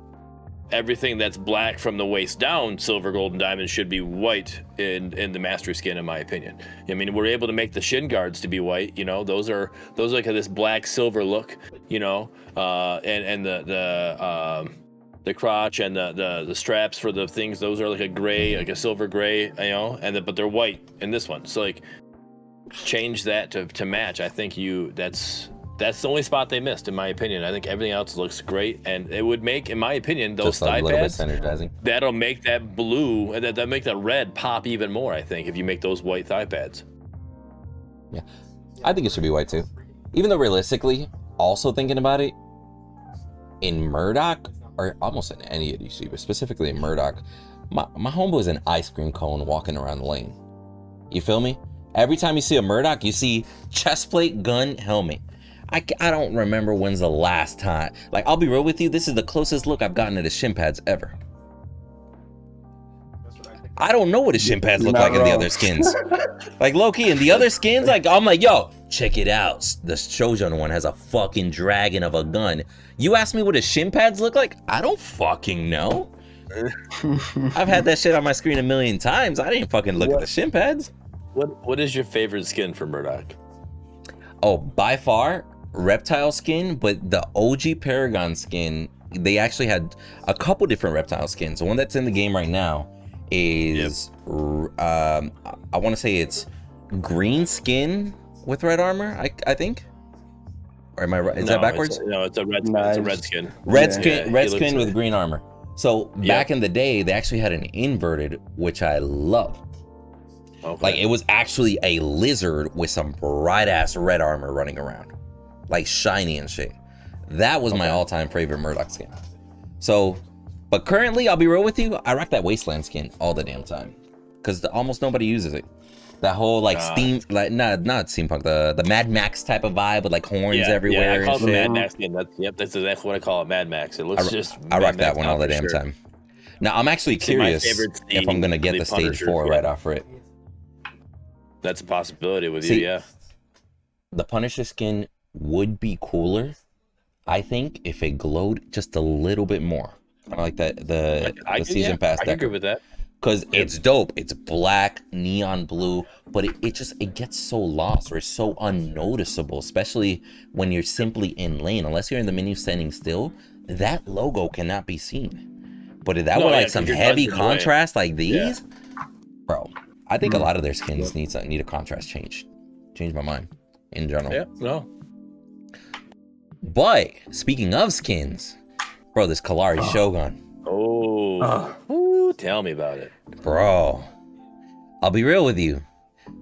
everything that's black from the waist down, silver, gold, and diamond, should be white in the mastery skin, in my opinion. I mean, we're able to make the shin guards to be white. You know, those are like this black silver look. You know, and the crotch and the straps for the things, those are like a gray, like a silver gray. You know, but they're white in this one. So like, change that to match. I think that's the only spot they missed, in my opinion. I think everything else looks great, and it would make, in my opinion, those thigh pads, that'll make that blue and that make that red pop even more. I think if you make those white thigh pads. Yeah, I think it should be white too. Even though realistically, also thinking about it, in Murdock, or almost in any of these, but specifically in Murdock, my homeboy is an ice cream cone walking around the lane. You feel me? Every time you see a Murdock, you see chest plate, gun, helmet. I don't remember when's the last time. Like, I'll be real with you, this is the closest look I've gotten to the shin pads ever. I don't know what his shin pads look like in the other skins. Like, low-key, in the other skins, like, I'm like, yo, check it out. The Shogun one has a fucking dragon of a gun. You ask me what his shin pads look like? I don't fucking know. I've had that shit on my screen a million times. I didn't fucking look at the shin pads. What is your favorite skin for Murdock? Oh, by far, reptile skin, but the OG Paragon skin, they actually had a couple different reptile skins. The one that's in the game right now is I want to say it's green skin with red armor, I think, or am I right? Is that backwards? It's a red skin. It's a red skin. Red skin with green armor. So back in the day, they actually had an inverted, which I love. Okay. Like, it was actually a lizard with some bright ass red armor running around, like shiny and shit. That was my all-time favorite Murdock skin. So, but currently, I'll be real with you, I rock that Wasteland skin all the damn time, because almost nobody uses it. That whole like not steampunk, the Mad Max type of vibe with like horns everywhere. Yeah, I call it the Mad Max skin. That's exactly what I call it, Mad Max. It looks I rock that one all the damn time. Now, I'm actually curious if I'm gonna get the stage 4 right off rip. That's a possibility with you, yeah. The Punisher skin would be cooler, I think, if it glowed just a little bit more. I like that the season pass. I agree with that. Because it's dope. It's black, neon blue, but it gets so lost, or it's so unnoticeable, especially when you're simply in lane. Unless you're in the menu standing still, that logo cannot be seen. But if that were like some heavy contrast like these, bro, I think a lot of their skins need a contrast change. Change my mind in general. Yeah, no. But speaking of skins, bro, this Kalari Shogun. Ooh, tell me about it, bro. I'll be real with you.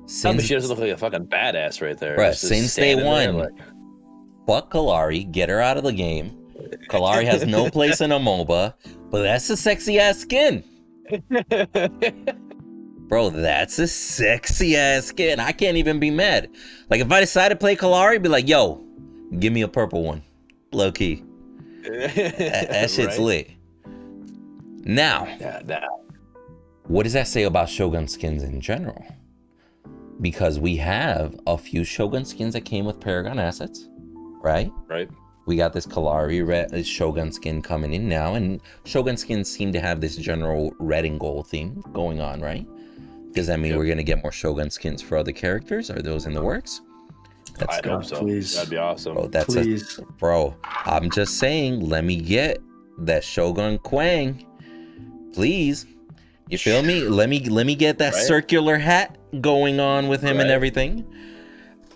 She doesn't look like a fucking badass right there. Bro, since day one, fuck Kalari, get her out of the game. Kalari has no place in a MOBA, but that's a sexy ass skin. Bro, that's a sexy ass skin. I can't even be mad. Like, if I decide to play Kalari, be like, yo, give me a purple one. Low key. That shit's lit. Now, what does that say about Shogun skins in general? Because we have a few Shogun skins that came with Paragon assets, right? Right. We got this Kalari Shogun skin coming in now, and Shogun skins seem to have this general red and gold theme going on, right? Does that mean we're going to get more Shogun skins for other characters? Are those in the works? I hope so. Please. That'd be awesome. Bro, bro, I'm just saying, let me get that Shogun Quang, please. You feel me? Let me get that circular hat going on with him and everything.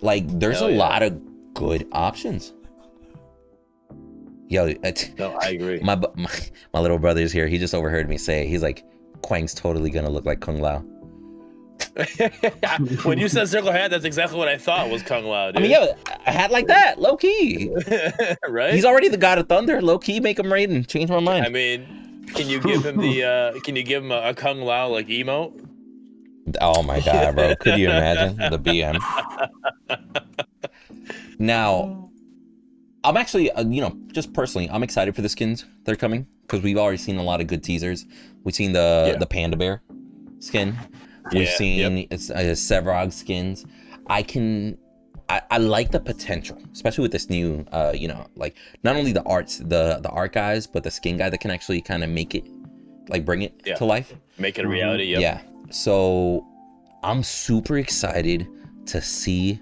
Like, there's a lot of good options. Yo, no, I agree. My little brother's here. He just overheard me say, he's like, Quang's totally gonna look like Kung Lao. When you said circle hat, that's exactly what I thought was Kung Lao, dude. I mean, yo, a hat like that, low key. Right? He's already the god of thunder. Low key, make him Raiden. Change my mind. I mean, can you give him the? Can you give him a Kung Lao like emote? Oh my god, bro! Could you imagine the BM? Now, I'm actually, just personally, I'm excited for the skins that are coming because we've already seen a lot of good teasers. We've seen the Panda Bear skin. We've seen Sevrog skins. I like the potential, especially with this new, like not only the art guys, but the skin guy that can actually kind of make it, like bring it to life. Make it a reality, Yeah. So I'm super excited to see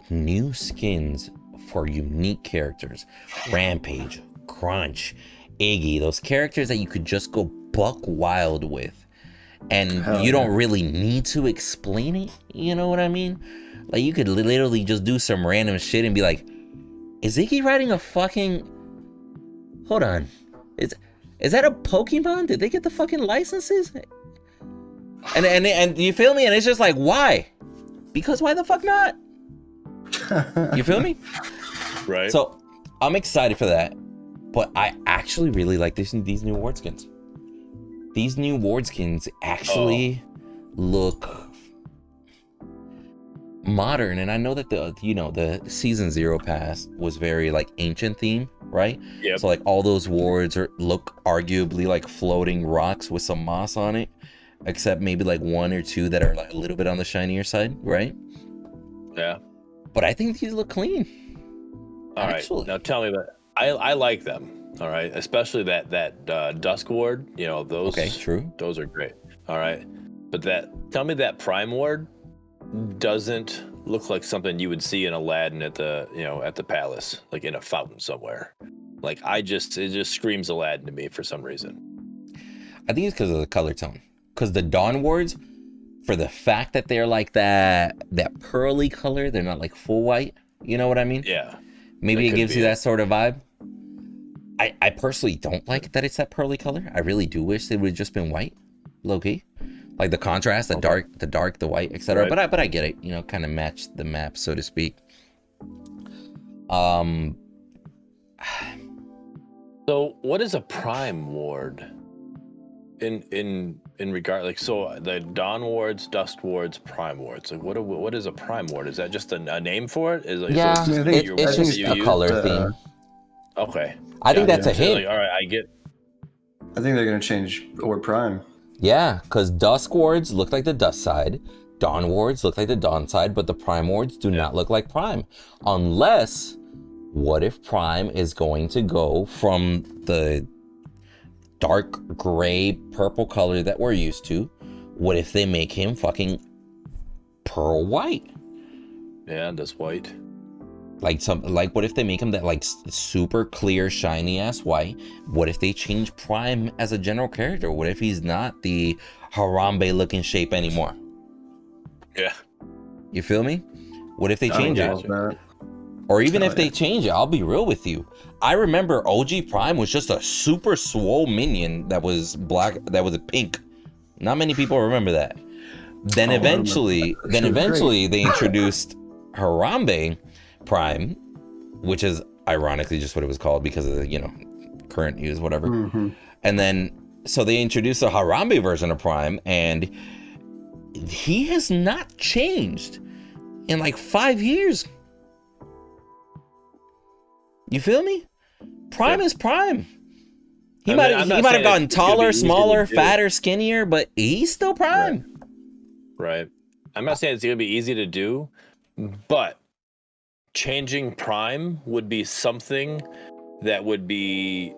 new skins for unique characters. Rampage, Crunch, Iggy, those characters that you could just go buck wild with. And you don't really need to explain it, you know what I mean? Like, you could literally just do some random shit and be like, is Iggy riding a fucking... Hold on. Is that a Pokemon? Did they get the fucking licenses? And you feel me? And it's just like, why? Because why the fuck not? You feel me? Right. So, I'm excited for that. But I actually really like these new ward skins. These new ward skins actually look modern, and I know that the season 0 pass was very like ancient theme, right? Yeah. So like all those wards look arguably like floating rocks with some moss on it, except maybe like 1 or 2 that are like a little bit on the shinier side, right? Yeah. But I think these look clean. All right. Now tell me that I like them. All right, especially that Dusk Ward, those. Okay, true. Those are great. All right, but tell me that Prime Ward doesn't look like something you would see in Aladdin at the palace, like in a fountain somewhere. Like it just screams Aladdin to me for some reason. I think it's because of the color tone. Because the Dawn Wards, for the fact that they're like that pearly color, they're not like full white. You know what I mean? Yeah. Maybe it gives you that sort of vibe. I personally don't like that it's that pearly color. I really do wish it would have just been white, low key, like the contrast, the dark, the white, etc. Right. But I get it, kind of match the map, so to speak. So what is a Prime Ward? In regard, like, so the Dawn Wards, Dust Wards, Prime Wards, like what is a Prime Ward? Is that just a name for it? Is like, yeah, so it's just a color theme. Okay. I think that's a hint. Like, all right, I get. I think they're gonna change the word Prime. Yeah, because Dusk Wards look like the Dust side, Dawn Wards look like the Dawn side, but the Prime Wards do not look like Prime. Unless, what if Prime is going to go from the dark gray purple color that we're used to? What if they make him fucking pearl white? Yeah, that's white. Like what if they make him that like super clear shiny ass white? What if they change Prime as a general character? What if he's not the Harambe looking shape anymore? Yeah. You feel me? What if they change it? Or even if they change it, I'll be real with you. I remember OG Prime was just a super swole minion that was black, that was pink. Not many people remember that. Then eventually they introduced Harambe Prime, which is ironically just what it was called because of the, current news, whatever. Mm-hmm. And then, so they introduced a Harambe version of Prime, and he has not changed in like 5 years. You feel me? Prime is Prime. He might have gotten taller, smaller, fatter, skinnier, but he's still Prime. Right. I'm not saying it's going to be easy to do, but changing Prime would be something that would be...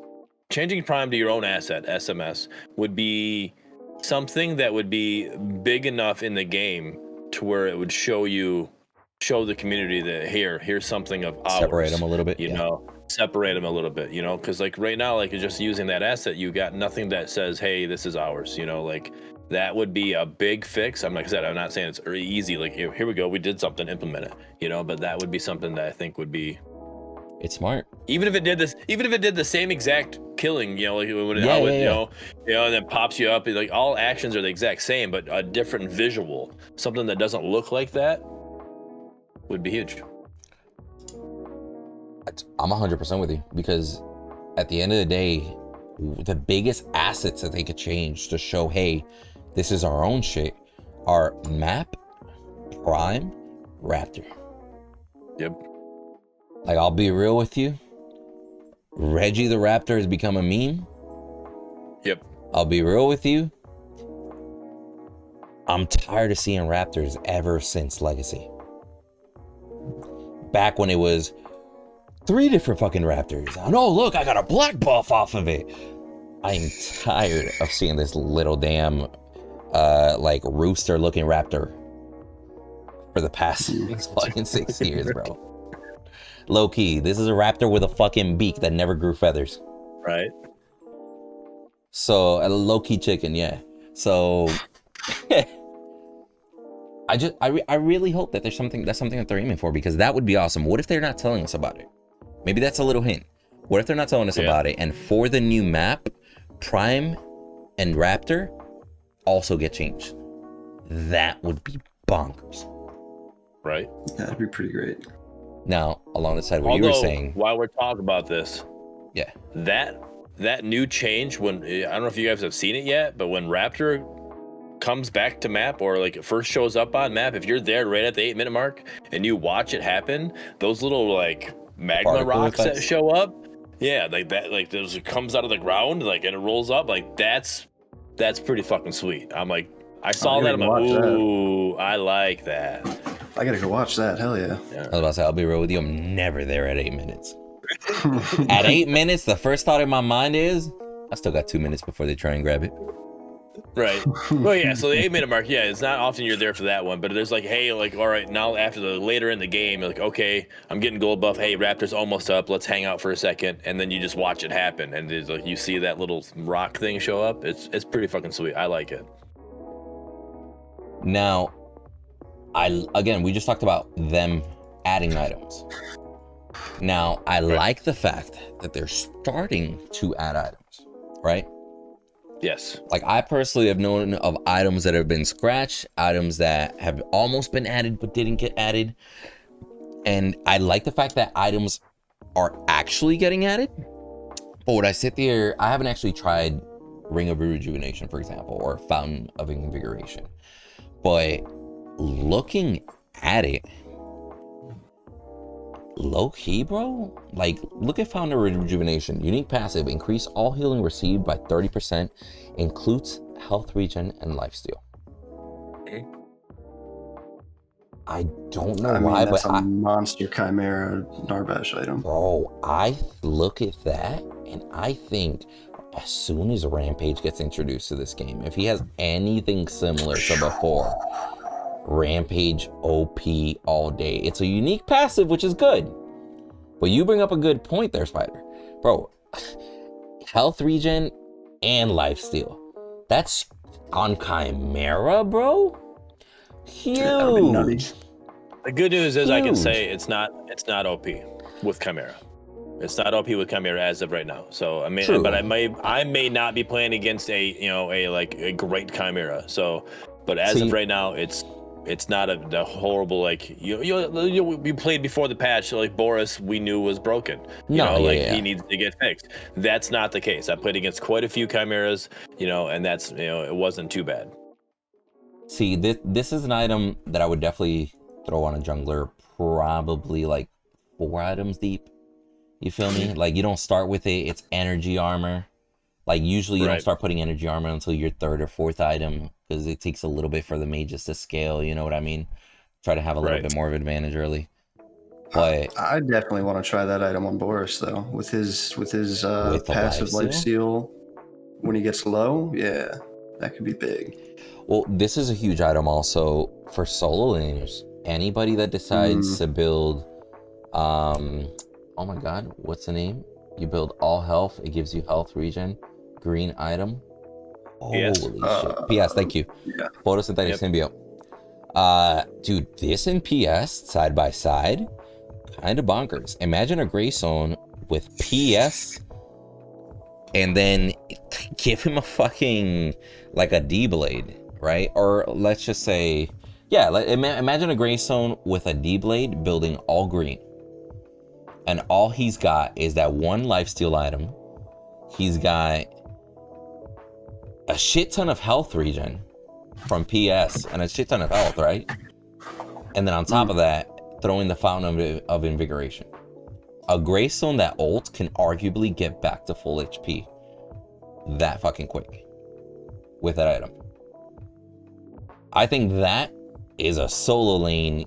Changing Prime to your own asset, SMS, would be something that would be big enough in the game to where it would show the community that here's something of ours. Separate them a little bit, separate them a little bit, because like right now, like just using that asset, you got nothing that says, hey, this is ours, like That would be a big fix. Like I said, I'm not saying it's easy. Like here we go, we did something, implement it. But that would be something that I think would be. It's smart. Even if it did the same exact killing, like and then pops you up, like all actions are the exact same, but a different visual, something that doesn't look like that, would be huge. I'm 100% with you, because at the end of the day, the biggest assets that they could change to show, hey, this is our own shit, are map, prime, raptor. Yep. Like, I'll be real with you, Reggie the Raptor has become a meme. Yep. I'll be real with you, I'm tired of seeing Raptors ever since Legacy. Back when it was 3 different fucking Raptors. And oh, look, I got a black buff off of it. I'm tired of seeing this little damn, like, rooster looking Raptor for the past fucking 6 years, bro. Low key, this is a Raptor with a fucking beak that never grew feathers. Right. So, a low key chicken, yeah. So, I really hope that that's something that they're aiming for, because that would be awesome. What if they're not telling us about it? Maybe that's a little hint. What if they're not telling us about it? And for the new map, Prime and Raptor also get changed. That would be bonkers. Right. Yeah, that'd be pretty great. Now, along the side of what you were saying, while we're talking about this, yeah, that new change, when I don't know if you guys have seen it yet, but when Raptor comes back to map, or like it first shows up on map, if you're there right at the 8-minute mark and you watch it happen, those little like magma rocks that show up, like that, like those, it comes out of the ground, like, and it rolls up, like that's pretty fucking sweet. I'm like, I saw that, I'm like, ooh, I like that. I gotta go watch that. Hell yeah. I was about to say, I'll be real with you, I'm never there at 8 minutes. At 8 minutes, the first thought in my mind is, I still got 2 minutes before they try and grab it. Right. Well, yeah, so the 8-minute mark, it's not often you're there for that one, but there's like, hey, like, all right, now after the later in the game, you're like, okay, I'm getting gold buff, hey, Raptor's almost up, let's hang out for a second, and then you just watch it happen, and there's like, you see that little rock thing show up. It's pretty fucking sweet. I like it. Now, we just talked about them adding items. Now, I like the fact that they're starting to add items, right? Yes. Like, I personally have known of items that have been scratched, items that have almost been added but didn't get added. And I like the fact that items are actually getting added. But when I sit there, I haven't actually tried Ring of Rejuvenation, for example, or Fountain of Invigoration. But looking at it, low key, bro, like, look at Fountain of Rejuvenation. Unique passive, increase all healing received by 30%, includes health regen and lifesteal. I don't know why, that's but a monster Chimera Narbash item. Bro, I look at that and I think as soon as Rampage gets introduced to this game, if he has anything similar to before, Rampage OP all day. It's a unique passive, which is good. But you bring up a good point there, Spider. Bro, health regen and lifesteal. That's on Chimera, bro. Huge. The good news is I can say it's not OP with Chimera. It's not OP with Chimera as of right now. So I mean, true. But I may not be playing against a great Chimera. So, but as of right now, it's not a horrible, like, we played before the patch, so like Boris we knew was broken. He needs to get fixed. That's not the case. I played against quite a few Chimeras, and that's, it wasn't too bad. See, this is an item that I would definitely throw on a jungler, probably like 4 items deep. You feel me? Like, you don't start with it, it's energy armor. Like, usually you don't start putting energy armor until your 3rd or 4th item, because it takes a little bit for the mages to scale, you know what I mean? Try to have a little bit more of an advantage early. But I definitely want to try that item on Boris, though, with his passive lifesteal. When he gets low, that could be big. Well, this is a huge item also for solo laners. Anybody that decides to build, oh my god, what's the name? You build all health, it gives you health regen, green item. Holy shit. PS, thank you. Yeah. Photosynthetic symbiote. Dude, this and PS side by side, kind of bonkers. Imagine a Gray Zone with PS, and then give him a fucking, like a D-Blade, right? Or let's just say, yeah, imagine a Gray Zone with a D-Blade building all green. And all he's got is that one lifesteal item. He's got a shit ton of health regen from PS and a shit ton of health, right? And then on top of that, throwing the Fountain of Invigoration. A Gray Zone that ult can arguably get back to full HP that fucking quick with that item. I think that is a solo lane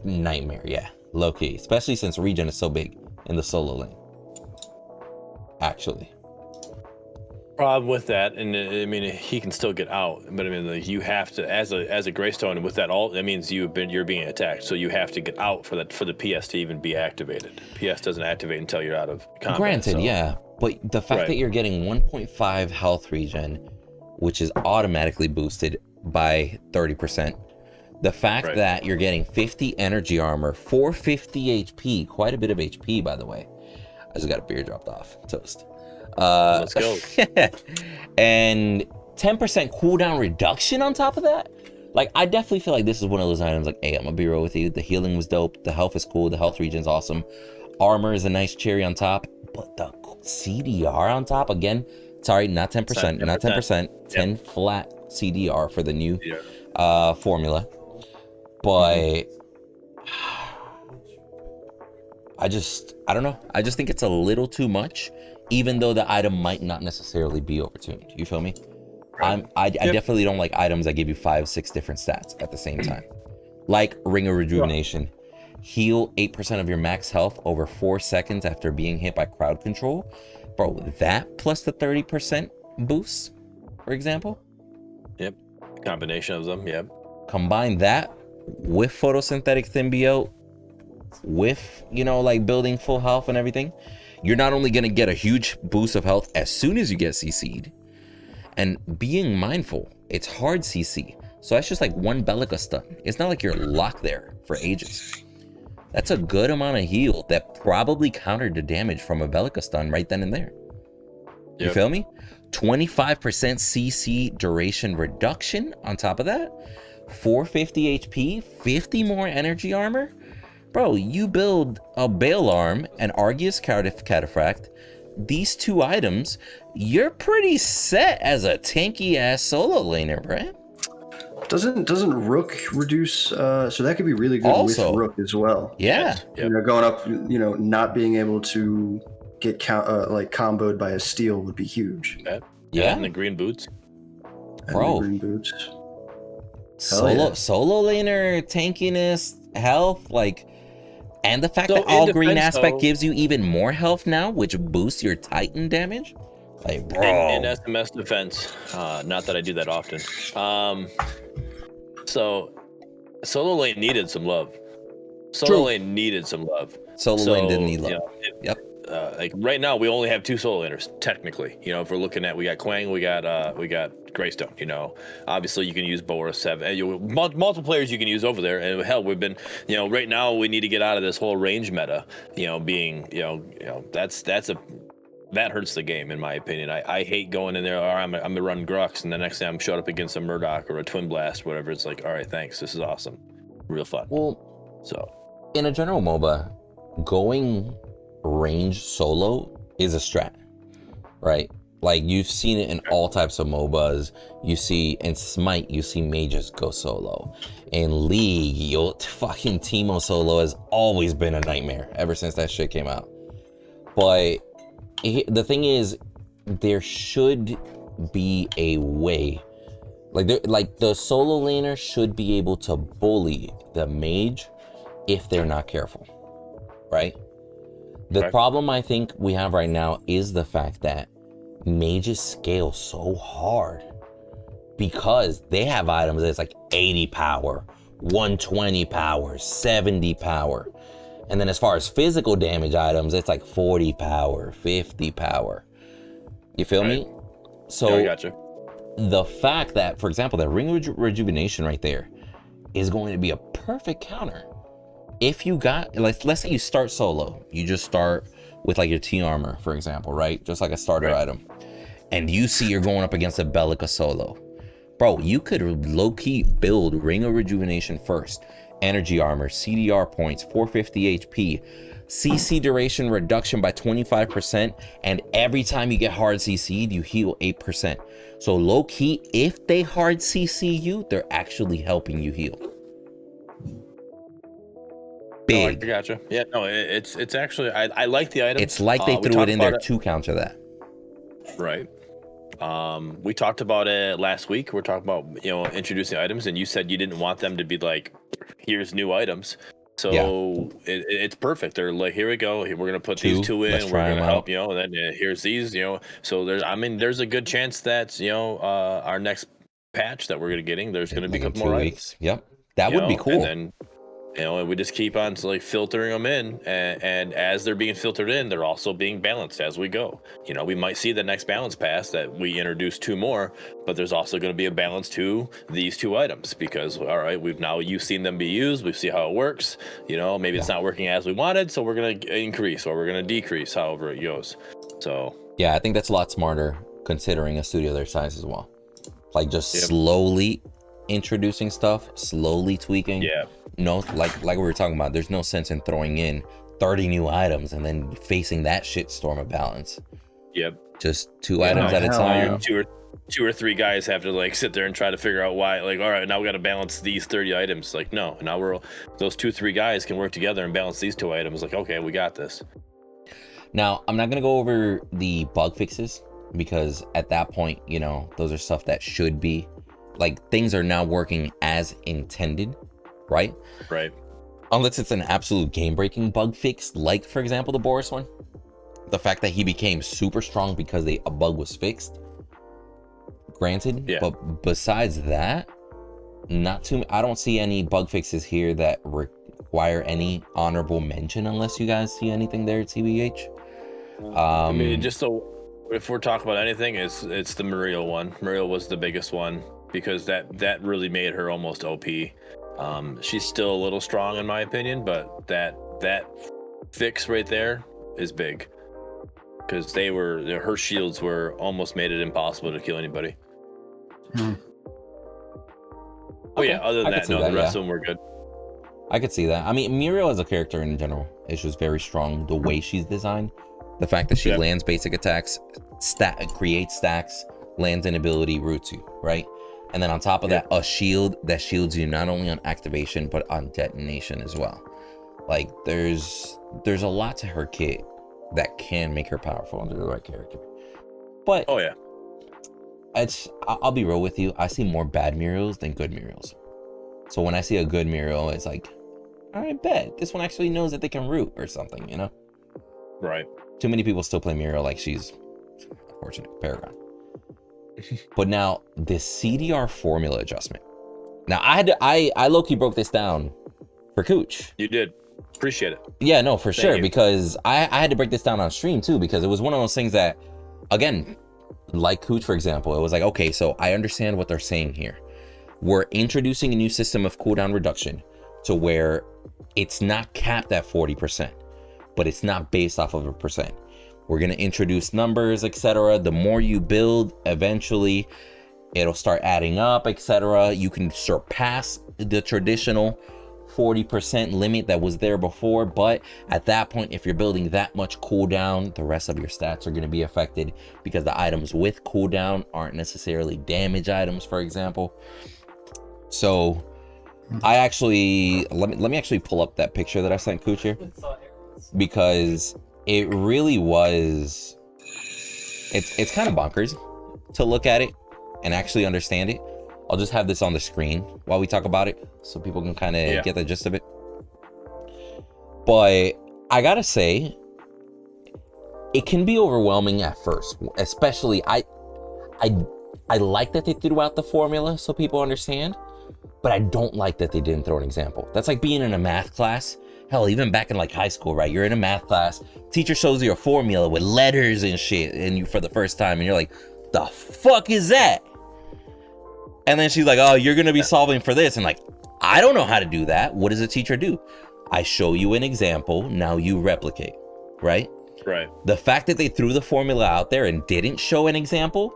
nightmare, yeah, low key, especially since regen is so big in the solo lane. Actually, problem with that, and I mean he can still get out, but I mean like, you have to as a Greystone with that ult. That means you're being attacked, so you have to get out for the PS to even be activated. PS doesn't activate until you're out of combat. Granted, so. Yeah, but the fact that you're getting 1.5 health regen, which is automatically boosted by 30%. The fact that you're getting 50 energy armor, 450 HP, quite a bit of HP, by the way. I just got a beer dropped off. Toast. Let's go. And 10% cooldown reduction on top of that? Like, I definitely feel like this is one of those items like, hey, I'm gonna be real with you. The healing was dope. The health is cool. The health regen's awesome. Armor is a nice cherry on top. But the CDR on top, again, sorry, not 10%, not 10%, 10 flat CDR for the new formula. But I don't know. I just think it's a little too much, even though the item might not necessarily be overtuned. You feel me? I definitely don't like items that give you 5-6 different stats at the same time. Like Ring of Rejuvenation. Heal 8% of your max health over 4 seconds after being hit by crowd control. Bro, that plus the 30% boost, for example. Yep. Combination of them, yep. Combine that with photosynthetic symbiote, with, you know, like building full health and everything. You're not only going to get a huge boost of health as soon as you get CC'd, and being mindful, it's hard CC. So that's just like one Bellica stun. It's not like you're locked there for ages. That's a good amount of heal that probably countered the damage from a Bellica stun right then and there. You feel me? 25% CC duration reduction on top of that. 450 HP, 50 more energy armor. Bro, you build a Bale Arm and Argus Cataphract. These two items, you're pretty set as a tanky ass solo laner, bruh. Doesn't Rook reduce? So that could be really good also, with Rook as well. Yeah, you know, going up, you know, not being able to get like comboed by a steal would be huge. Yeah, and the green boots, bro. The green boots. Solo laner tankiness, health, like, and the fact that all green aspect gives you even more health now, which boosts your Titan damage. Like, bro. In SMS defense, not that I do that often. So solo lane needed some love. Solo lane needed some love. Solo lane didn't need love. You know, yep. Like right now, we only have 2 solo laners technically. You know, if we're looking at, we got Quang, we got Greystone. You know, obviously you can use Boris 7. Multiple players you can use over there, and hell, we've been, you know, right now we need to get out of this whole range meta. You know, being, you know, that hurts the game in my opinion. I hate going in there. Or I'm gonna run Grux, and the next time I'm showed up against a Murdock or a Twin Blast, whatever. It's like, all right, thanks. This is awesome, real fun. Well, so in a general MOBA, going range solo is a strat, right? Like, you've seen it in all types of MOBAs. You see in Smite, you see mages go solo. In League, fucking Teemo solo has always been a nightmare ever since that shit came out. But the thing is, there should be a way, like the solo laner should be able to bully the mage if they're not careful, right? The problem I think we have right now is the fact that mages scale so hard because they have items that's like 80 power, 120 power, 70 power. And then as far as physical damage items, it's like 40 power, 50 power. You feel me? So I gotcha. The fact that, for example, that ring rejuvenation right there is going to be a perfect counter. If you got, let's say you start solo, you just start with like your T armor, for example, right? Just like a starter item. And you see you're going up against a Bellica solo. Bro, you could low-key build Ring of Rejuvenation first. Energy armor, CDR points, 450 HP, CC duration reduction by 25%, and every time you get hard CC'd, you heal 8%. So low-key, if they hard CC you, they're actually helping you heal. Big. No, I gotcha. Yeah, no, it's actually, I like the items. It's like they threw it in there to counter that. Right. We talked about it last week. We're talking about, introducing items, and you said you didn't want them to be like, here's new items. So it's perfect. They're like, here we go. We're going to put these two in. We're going to help, and then here's these, So there's a good chance that, our next patch that we're going to getting, there's going to be a couple more items. Yep. That would be cool. And then, and we just keep on filtering them in, and as they're being filtered in, they're also being balanced as we go. We might see the next balance pass that we introduce 2 more, but there's also going to be a balance to these 2 items because, all right, you've seen them be used. We see how it works. Maybe it's not working as we wanted, so we're going to increase or we're going to decrease, however it goes. So yeah, I think that's a lot smarter considering a studio their size as well. Like just slowly introducing stuff, slowly tweaking. Yeah. No, like we were talking about, there's no sense in throwing in 30 new items and then facing that shitstorm of balance. Yep. Just 2 items at a time. Two or three guys have to sit there and try to figure out why. All right, now we got to balance these 30 items. No, now those 2-3 guys can work together and balance these 2 items. Okay, we got this. Now, I'm not gonna go over the bug fixes because at that point, those are stuff that should be things are now working as intended. Right? Unless it's an absolute game-breaking bug fix, like, for example, the Boris one. The fact that he became super strong because a bug was fixed. Granted, but besides that, I don't see any bug fixes here that require any honorable mention unless you guys see anything there at TBH. Just so, if we're talking about anything, it's the Muriel one. Muriel was the biggest one because that really made her almost OP. She's still a little strong in my opinion, but that fix right there is big because her shields were almost made it impossible to kill anybody. Other than that, the rest of them were good. I could see that. I mean, Muriel as a character in general is just very strong. The way she's designed, the fact that she lands basic attacks, creates stacks, lands an ability, roots you, right? And then on top of that, a shield that shields you not only on activation, but on detonation as well. There's a lot to her kit that can make her powerful under the right character. But I'll be real with you. I see more bad Muriels than good Muriels. So when I see a good Muriel, it's all right, bet. This one actually knows that they can root or something, Right. Too many people still play Muriel like she's a fortunate paragon. But now this CDR formula adjustment. Now I low-key broke this down for Cooch. You did. Appreciate it. Yeah, no, for sure. Because I had to break this down on stream too, because it was one of those things that, again, like Cooch, for example, it was okay, so I understand what they're saying here. We're introducing a new system of cooldown reduction to where it's not capped at 40%, but it's not based off of a percent. We're going to introduce numbers, etc. The more you build, eventually it'll start adding up, etc. You can surpass the traditional 40% limit that was there before, but at that point, if you're building that much cooldown, the rest of your stats are going to be affected because the items with cooldown aren't necessarily damage items, for example. So I actually let me actually pull up that picture that I sent Cooch here, because it really was, it's kind of bonkers to look at it and actually understand it. I'll just have this on the screen while we talk about it so people can kind of get the gist of it. But I gotta say, it can be overwhelming at first, especially I like that they threw out the formula so people understand, but I don't like that they didn't throw an example. That's like being in a math class. Hell, even back in high school, right? You're in a math class, teacher shows you a formula with letters and shit, and you for the first time, and you're like, the fuck is that? And then she's like, oh, you're going to be solving for this. And like, I don't know how to do that. What does a teacher do? I show you an example. Now you replicate, right? Right. The fact that they threw the formula out there and didn't show an example,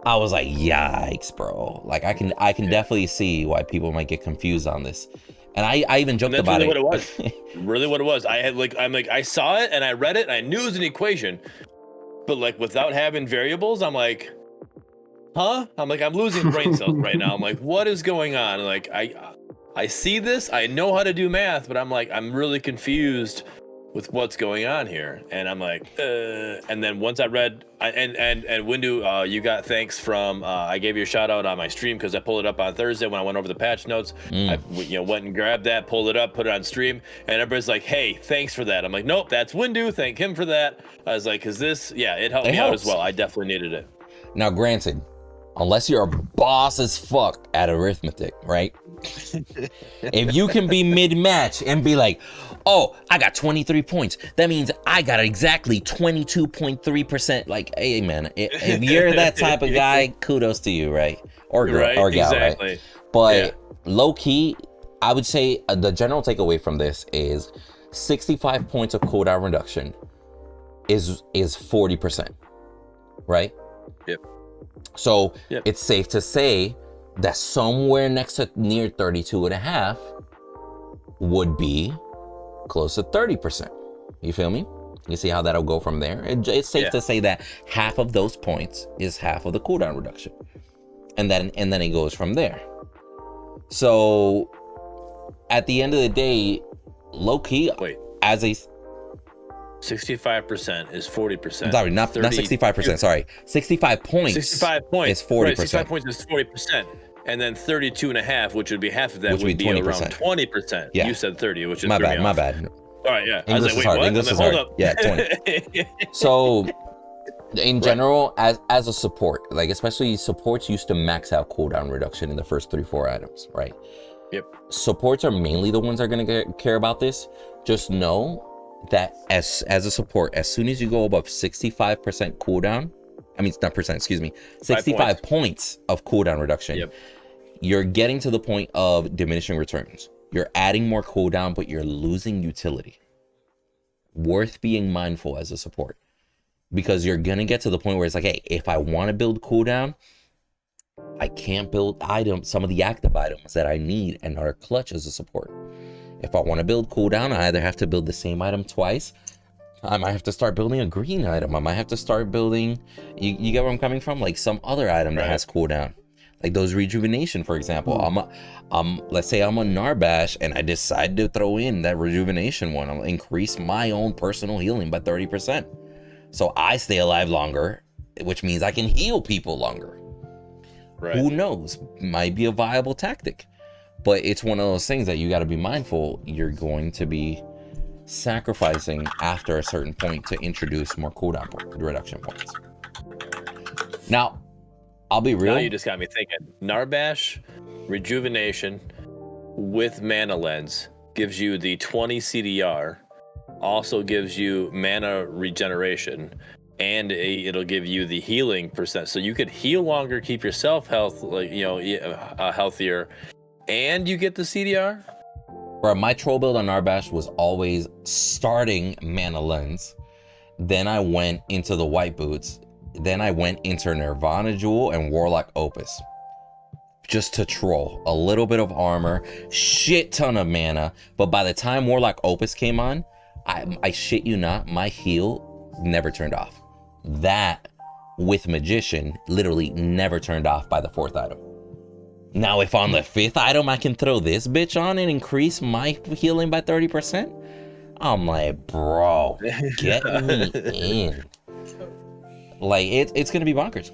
I was like, yikes, bro. Like, I can definitely see why people might get confused on this. And I even joked about really it. What it was. Really what it was. I saw it and I read it and I knew it was an equation. But like without having variables, I'm like, huh? I'm like, I'm losing brain cells right now. I'm like, what is going on? Like, I see this, I know how to do math, but I'm like, I'm really confused with what's going on here. And I'm like, and then once I read, and Windu, you got thanks from, I gave you a shout out on my stream because I pulled it up on Thursday when I went over the patch notes. I went and grabbed that, pulled it up, put it on stream, and everybody's like, hey, thanks for that. I'm like, nope, that's Windu, thank him for that. I was like, cause this, it helped me out as well. I definitely needed it. Now, granted, unless you're a boss as fuck at arithmetic, right? If you can be mid-match and be like, oh, I got 23 points. That means I got exactly 22.3%. Like, hey, man, if you're that type of guy, kudos to you, right? Or girl, right, or gal, exactly. Right? But low-key, I would say the general takeaway from this is 65 points of cooldown reduction is 40%, right? Yep. So it's safe to say that somewhere next to near 32.5 would be close to 30%. You feel me? You see how that'll go from there? It's safe to say that half of those points is half of the cooldown reduction. And then it goes from there. So at the end of the day, low key, as a 65% is 40%. Sorry, not 65%. Sorry, 65 points. 65 points is 40%. Right, 65 points is 40%, and then 32.5, which would be half of that, would be 20%. Around 20%. Yeah. You said 30, which is my bad. All right, yeah. English I was like, wait, what? English is hard. Hold up. Yeah, 20. So, in general, as a support, like especially supports used to max out cooldown reduction in the first 3-4 items, right? Yep. Supports are mainly the ones that are going to care about this. Just know that as a support, as soon as you go above 65% cooldown, I mean, not percent, excuse me, 65 points of cooldown reduction, you're getting to the point of diminishing returns. You're adding more cooldown, but you're losing utility. Worth being mindful as a support, because you're going to get to the point where it's like, hey, if I want to build cooldown, I can't build some of the active items that I need and are clutch as a support. If I want to build cooldown, I either have to build the same item twice. I might have to start building a green item. I might have to start building, you get where I'm coming from? Like some other item that has cooldown. Like those rejuvenation, for example. Let's say I'm a Narbash and I decide to throw in that rejuvenation one. I'll increase my own personal healing by 30%. So I stay alive longer, which means I can heal people longer. Right. Who knows? Might be a viable tactic. But it's one of those things that you got to be mindful. You're going to be sacrificing after a certain point to introduce more cooldown reduction points. Now, I'll be real. Now you just got me thinking. Narbash rejuvenation with mana lens gives you the 20 CDR, also gives you mana regeneration, and it'll give you the healing percent. So you could heal longer, keep yourself healthier. And you get the CDR? Bro, my troll build on Narbash was always starting Mana Lens. Then I went into the White Boots. Then I went into Nirvana Jewel and Warlock Opus. Just to troll. A little bit of armor, shit ton of mana. But by the time Warlock Opus came on, I shit you not, my heal never turned off. That, with Magician, literally never turned off by the 4th item. Now, if on the 5th item I can throw this bitch on and increase my healing by 30%, I'm like, bro, get me in. Like, it's gonna be bonkers.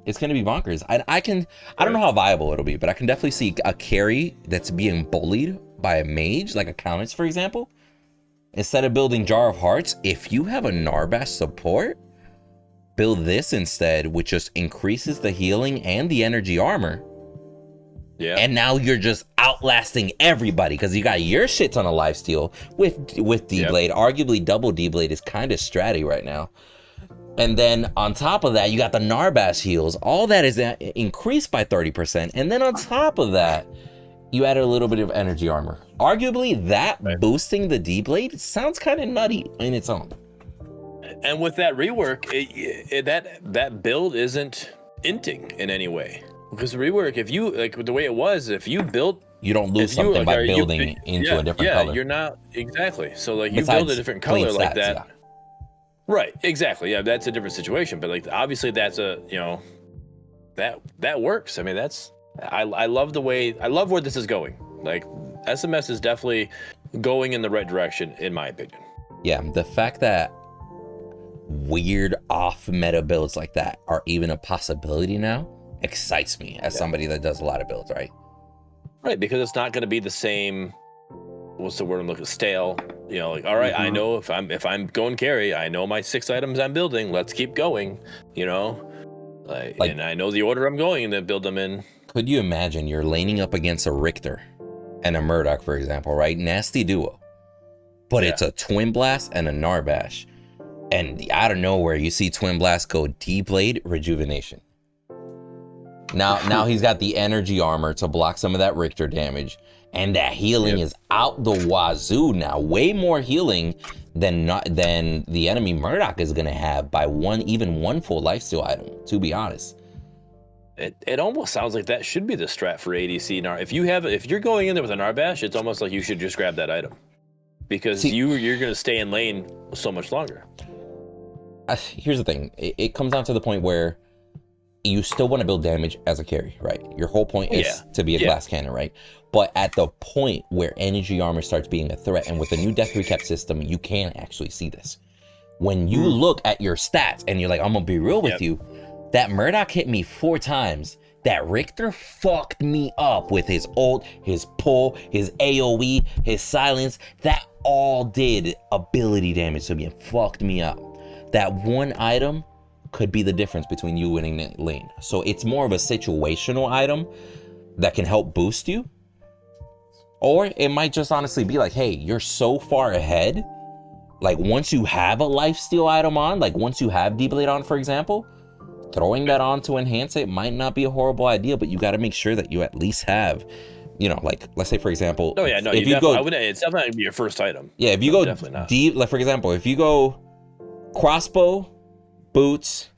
It's gonna be bonkers. I don't know how viable it'll be, but I can definitely see a carry that's being bullied by a mage, like a Countess, for example. Instead of building Jar of Hearts, if you have a Narbash support, build this instead, which just increases the healing and the energy armor. Yeah. And now you're just outlasting everybody because you got your shit ton of lifesteal with D-Blade. Arguably double D-Blade is kind of stratty right now. And then on top of that, you got the Narbash heals. All that is increased by 30%. And then on top of that, you added a little bit of energy armor. Arguably, that boosting the D-Blade sounds kind of nutty in its own. And with that rework, that build isn't inting in any way. Because the rework, if you, like the way it was, if you built... You don't lose something by building into a different color. Yeah, you're not... Exactly. So, like, you build a different color stats, like that... Yeah. Right, exactly. Yeah, that's a different situation. But, like, obviously that's a, you know... That works. I mean, that's... I love the way... I love where this is going. Like, SMS is definitely going in the right direction, in my opinion. Yeah, the fact that weird off-meta builds like that are even a possibility now excites me as somebody that does a lot of builds, right? Right, because it's not going to be the same... What's the word I'm looking? Stale. You know, like, all right, I know if I'm going carry, I know my 6 items I'm building. Let's keep going. You know, like and I know the order I'm going to build them in. Could you imagine you're laning up against a Richter and a Murdock, for example, right? Nasty duo, but it's a Twin Blast and a Narbash, and out of nowhere you see Twin Blast go D-Blade Rejuvenation. Now he's got the energy armor to block some of that Richter damage. And that healing is out the wazoo now. Way more healing than the enemy Murdock is going to have by even one full lifesteal item, to be honest. It almost sounds like that should be the strat for ADC. If you're going in there with a Narbash, it's almost like you should just grab that item. Because you're going to stay in lane so much longer. Here's the thing. It comes down to the point where you still want to build damage as a carry, right? Your whole point is to be a glass cannon, right? But at the point where energy armor starts being a threat, and with the new death recap system, you can actually see this. When you look at your stats and you're like, I'm gonna be real with you, that Murdock hit me 4 times. That Richter fucked me up with his ult, his pull, his AoE, his silence. That all did ability damage to me and fucked me up. That one item could be the difference between you winning the lane. So it's more of a situational item that can help boost you. Or it might just honestly be like, hey, you're so far ahead. Like once you have a lifesteal item on, like once you have D-Blade on, for example, throwing that on to enhance it might not be a horrible idea, but you got to make sure that you at least have, you know, like let's say for example, it's definitely going to be your first item. Yeah, if you go deep, like for example, if you go crossbow, boots,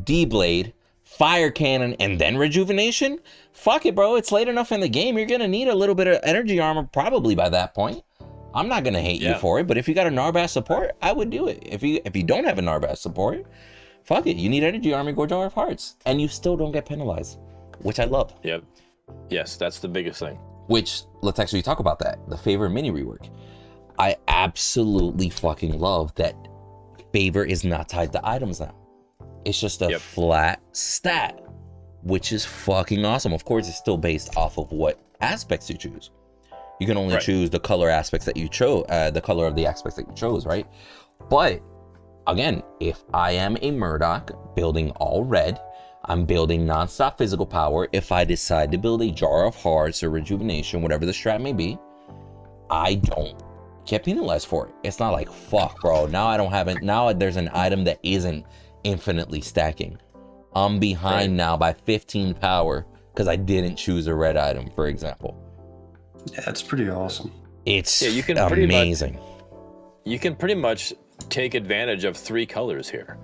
D-Blade, fire cannon, and then rejuvenation, fuck it, bro. It's late enough in the game. You're gonna need a little bit of energy armor probably by that point. I'm not gonna hate you for it, but if you got a Narbash support, I would do it. If you don't have a Narbash support, fuck it. You need energy armor, go Jar of Hearts, and you still don't get penalized, which I love. Yep. Yes, that's the biggest thing. Which, let's actually talk about that. The favor mini rework. I absolutely fucking love that favor is not tied to items now. It's just a flat stat, which is fucking awesome. Of course, it's still based off of what aspects you choose. You can only choose the color aspects that you chose, the color of the aspects that you chose, right? But again, if I am a Murdock building all red, I'm building nonstop physical power. If I decide to build a Jar of Hearts or rejuvenation, whatever the strat may be, I don't get penalized for it. It's not like, fuck, bro. Now I don't have it. Now there's an item that isn't infinitely stacking. I'm behind now by 15 power because I didn't choose a red item, for example. Yeah, it's pretty awesome. It's amazing. You can pretty much take advantage of 3 colors here.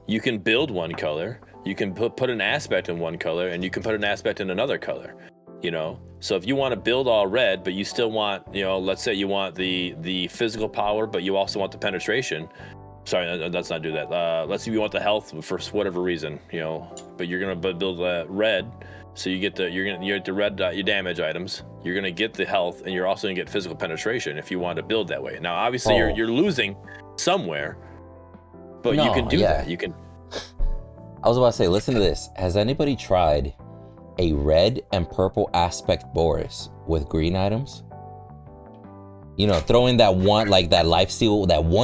You can build one color, you can put an aspect in one color, and you can put an aspect in another color. You know, so if you want to build all red, but you still want, you know, let's say you want the physical power, but you also want the penetration. Sorry, let's not do that. Let's say you want the health for whatever reason, you know, but you're gonna build red, so you get the red your damage items. You're gonna get the health, and you're also gonna get physical penetration if you want to build that way. Now, obviously, you're losing somewhere, but you can do that. You can. I was about to say, listen to this. Has anybody tried a red and purple aspect Boris with green items? You know, throw in that one, like that one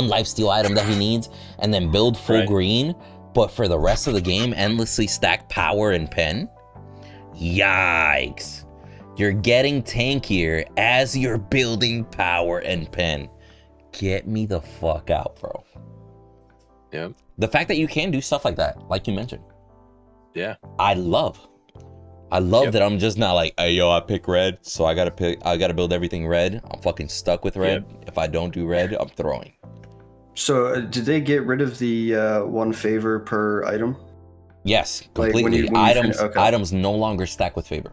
lifesteal item that he needs, and then build full green, but for the rest of the game, endlessly stack power and pen. Yikes. You're getting tankier as you're building power and pen. Get me the fuck out, bro. Yeah. The fact that you can do stuff like that, like you mentioned. Yeah. I love that I'm just not like, hey, yo, I pick red, so I gotta build everything red. I'm fucking stuck with red. Yep. If I don't do red, I'm throwing. So did they get rid of the one favor per item? Yes, completely. Items no longer stack with favor.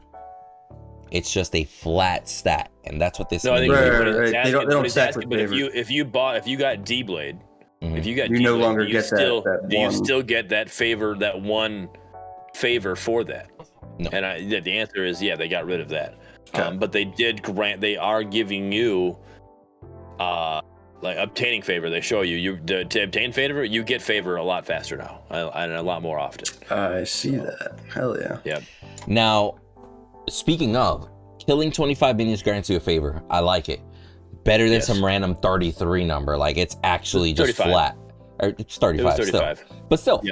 It's just a flat stat, and that's what this. No, I think right. They don't stack with favor. If you got D-Blade, if you got you D-Blade, no longer get still, that one. You still get that favor, that one favor for that. No. And the answer is they got rid of that. Okay. But they are giving you like obtaining favor. They show you to obtain favor, you get favor a lot faster now and a lot more often. I see that. Hell yeah. Yep. Now, speaking of, killing 25 minions grants you a favor. I like it. Better than some random 33 number. Like, it's actually just 35. Flat. Or it's 35, 35. Still. But still,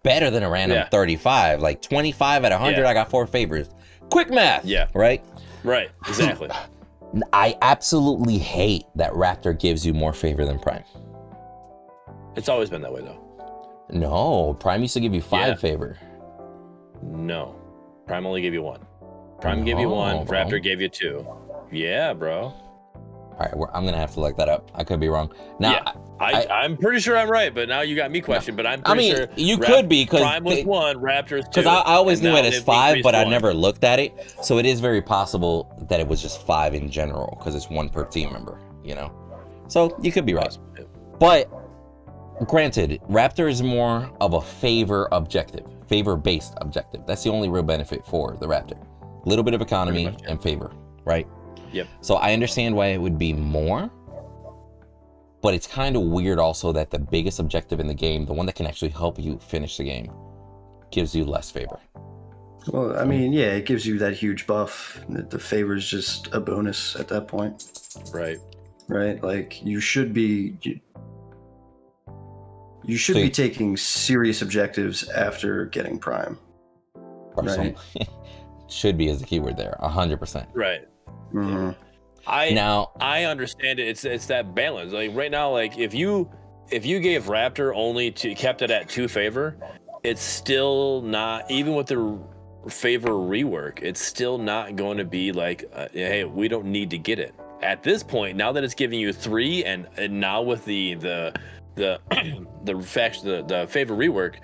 better than a random 35. Like 25 at 100, I got 4 favors. Quick math. Yeah. Right? Right. Exactly. I absolutely hate that Raptor gives you more favor than Prime. It's always been that way, though. No. Prime used to give you 5 favor. No. Prime only gave you 1. Prime gave you 1. Raptor gave you 2. Yeah, bro. All right, I'm gonna have to look that up. I could be wrong. Now, I'm pretty sure I'm right, but now you got me questioned. But I'm pretty sure you could be because Prime was 1, Raptor's 2. Because I always knew it as 5, but I never looked at it. So it is very possible that it was just 5 in general because it's 1 per team member. You know, so you could be right. But granted, Raptor is more of a favor-based objective. That's the only real benefit for the Raptor. A little bit of economy and favor, right? Yep. So I understand why it would be more, but it's kind of weird also that the biggest objective in the game, the one that can actually help you finish the game, gives you less favor. Well, I mean, yeah, it gives you that huge buff. The favor is just a bonus at that point. Right. Right? Like, you should be taking serious objectives after getting Prime. Right? Should be is the keyword there, 100%. Right. Mm-hmm. I understand it. It's that balance. Like right now, like if you gave Raptor kept it at 2 favor, it's still not, even with the favor rework, it's still not going to be like, hey, we don't need to get it at this point. Now that it's giving you 3, and now with the favor rework,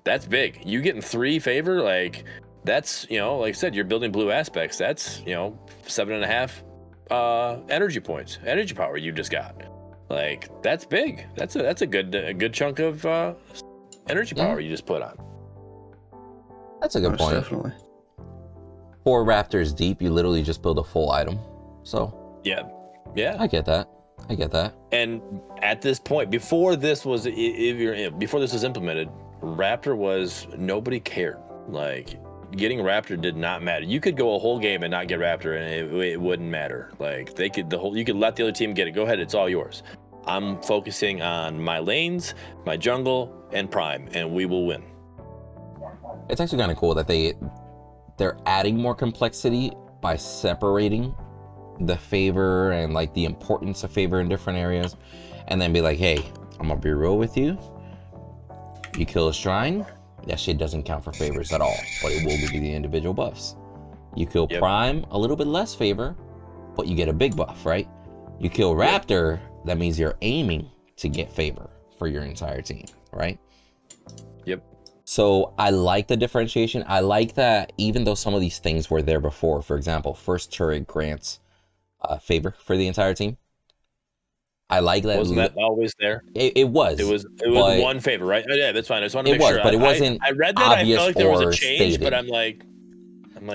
that's big. You getting 3 favor, like. That's, like I said, you're building blue aspects. That's, 7.5 energy points, energy power you just got. Like, that's big. That's a good chunk of energy power you just put on. That's a good point. Definitely. 4 Raptors deep, you literally just build a full item. So yeah. I get that. And at this point, before this was implemented, Raptor was, nobody cared. Like, getting Raptor did not matter. You could go a whole game and not get Raptor, and it wouldn't matter. Like, you could let the other team get it. Go ahead, it's all yours. I'm focusing on my lanes, my jungle, and Prime, and we will win. It's actually kind of cool that they're adding more complexity by separating the favor and like the importance of favor in different areas, and then be like, hey, I'm gonna be real with you. You kill a shrine, that shit doesn't count for favors at all, but it will give you the individual buffs. You kill Prime, a little bit less favor, but you get a big buff, right? You kill Raptor, that means you're aiming to get favor for your entire team, right? Yep. So I like the differentiation. I like that even though some of these things were there before, for example, first turret grants favor for the entire team. I like that. Wasn't that always there? It was. It was 1 favor, right? Oh, yeah, that's fine. I just want to make sure. But it wasn't. I read that. I felt like there was a change, stated. But I'm like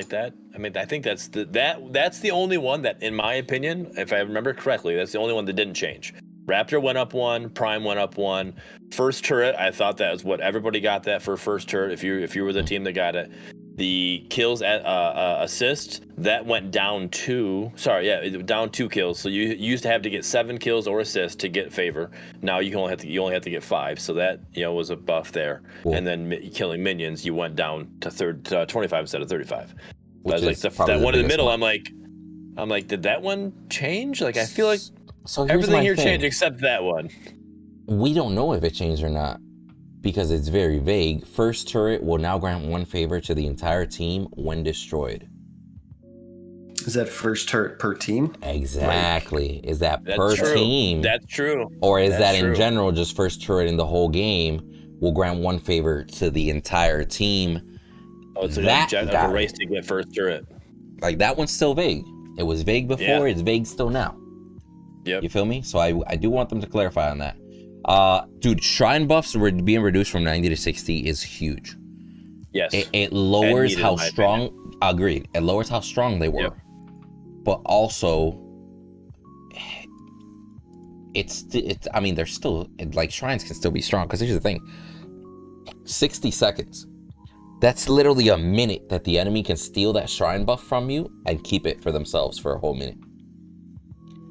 that. I mean, I think that's the only one that, in my opinion, if I remember correctly, that's the only one that didn't change. Raptor went up 1, Prime went up 1. First turret, I thought that was what everybody got that for first turret. If you were the team that got it. The kills at assist, that went down 2. Down 2 kills. So you used to have to get 7 kills or assists to get favor. Now you only have to get 5. So that was a buff there. Cool. And then killing minions, you went down to 25 instead of 35. I was like that one in the middle. I'm like, did that one change? Like, I feel like everything here changed except that one. We don't know if it changed or not. because it's very vague. First turret will now grant 1 favor to the entire team when destroyed. Is that first turret per team? Exactly. Is that per team? That's true. Or is that in general, just first turret in the whole game will grant 1 favor to the entire team? Oh, it's a race to get first turret. Like, that one's still vague. It was vague before, it's vague still now. Yep. You feel me? So I do want them to clarify on that. Dude, shrine buffs being reduced from 90 to 60 is huge. Yes. It lowers how strong, agreed. It lowers how strong they were. Yep. But also, it's I mean, they're still, like, shrines can still be strong. Because here's the thing. 60 seconds. That's literally a minute that the enemy can steal that shrine buff from you and keep it for themselves for a whole minute.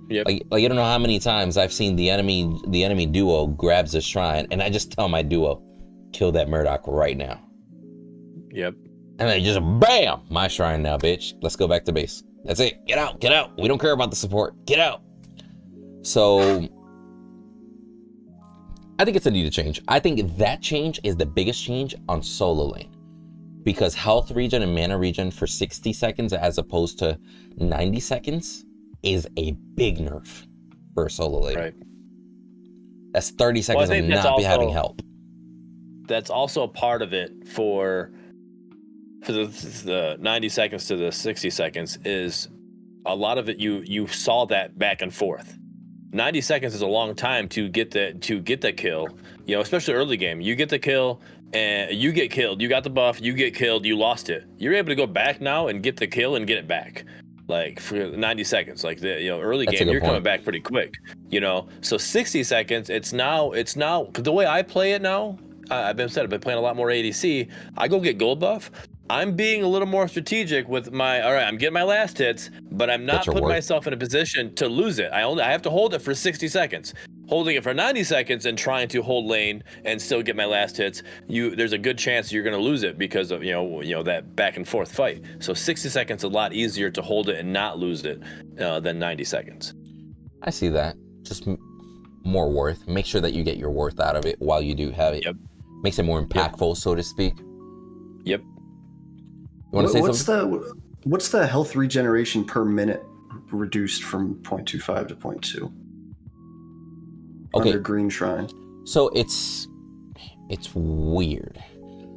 Yep. Like I don't know how many times I've seen the enemy duo grabs a shrine, and I just tell my duo, kill that Murdock right now. Yep. And they just bam, my shrine now, bitch. Let's go back to base. That's it. Get out. Get out. We don't care about the support. Get out. So I think it's a needed change. I think that change is the biggest change on solo lane, because health regen and mana regen for 60 seconds as opposed to 90 seconds is a big nerf for a solo lane. Right. That's 30 seconds of not be having help. That's also part of it for the 90 seconds to the 60 seconds is a lot of it. You saw that back and forth. 90 seconds is a long time to get the kill, you know, especially early game. You get the kill and you get killed. You got the buff, you get killed, you lost it. You're able to go back now and get the kill and get it back. Like for 90 seconds, like early game, you're coming back pretty quick, you know? So 60 seconds, it's now, cause the way I play it now, I've been playing a lot more ADC. I go get gold buff. I'm being a little more strategic with all right, I'm getting my last hits, but I'm not putting myself in a position to lose it. I have to hold it for 60 seconds. Holding it for 90 seconds and trying to hold lane and still get my last hits, there's a good chance you're going to lose it because of, you know, that back and forth fight. So 60 seconds is a lot easier to hold it and not lose it than 90 seconds. I see that. Just more worth. Make sure that you get your worth out of it while you do have it. Yep. Makes it more impactful, so to speak. Yep. You want to say something? What's the health regeneration per minute reduced from 0.25 to 0.2? Okay. Under Green Shrine. So it's weird.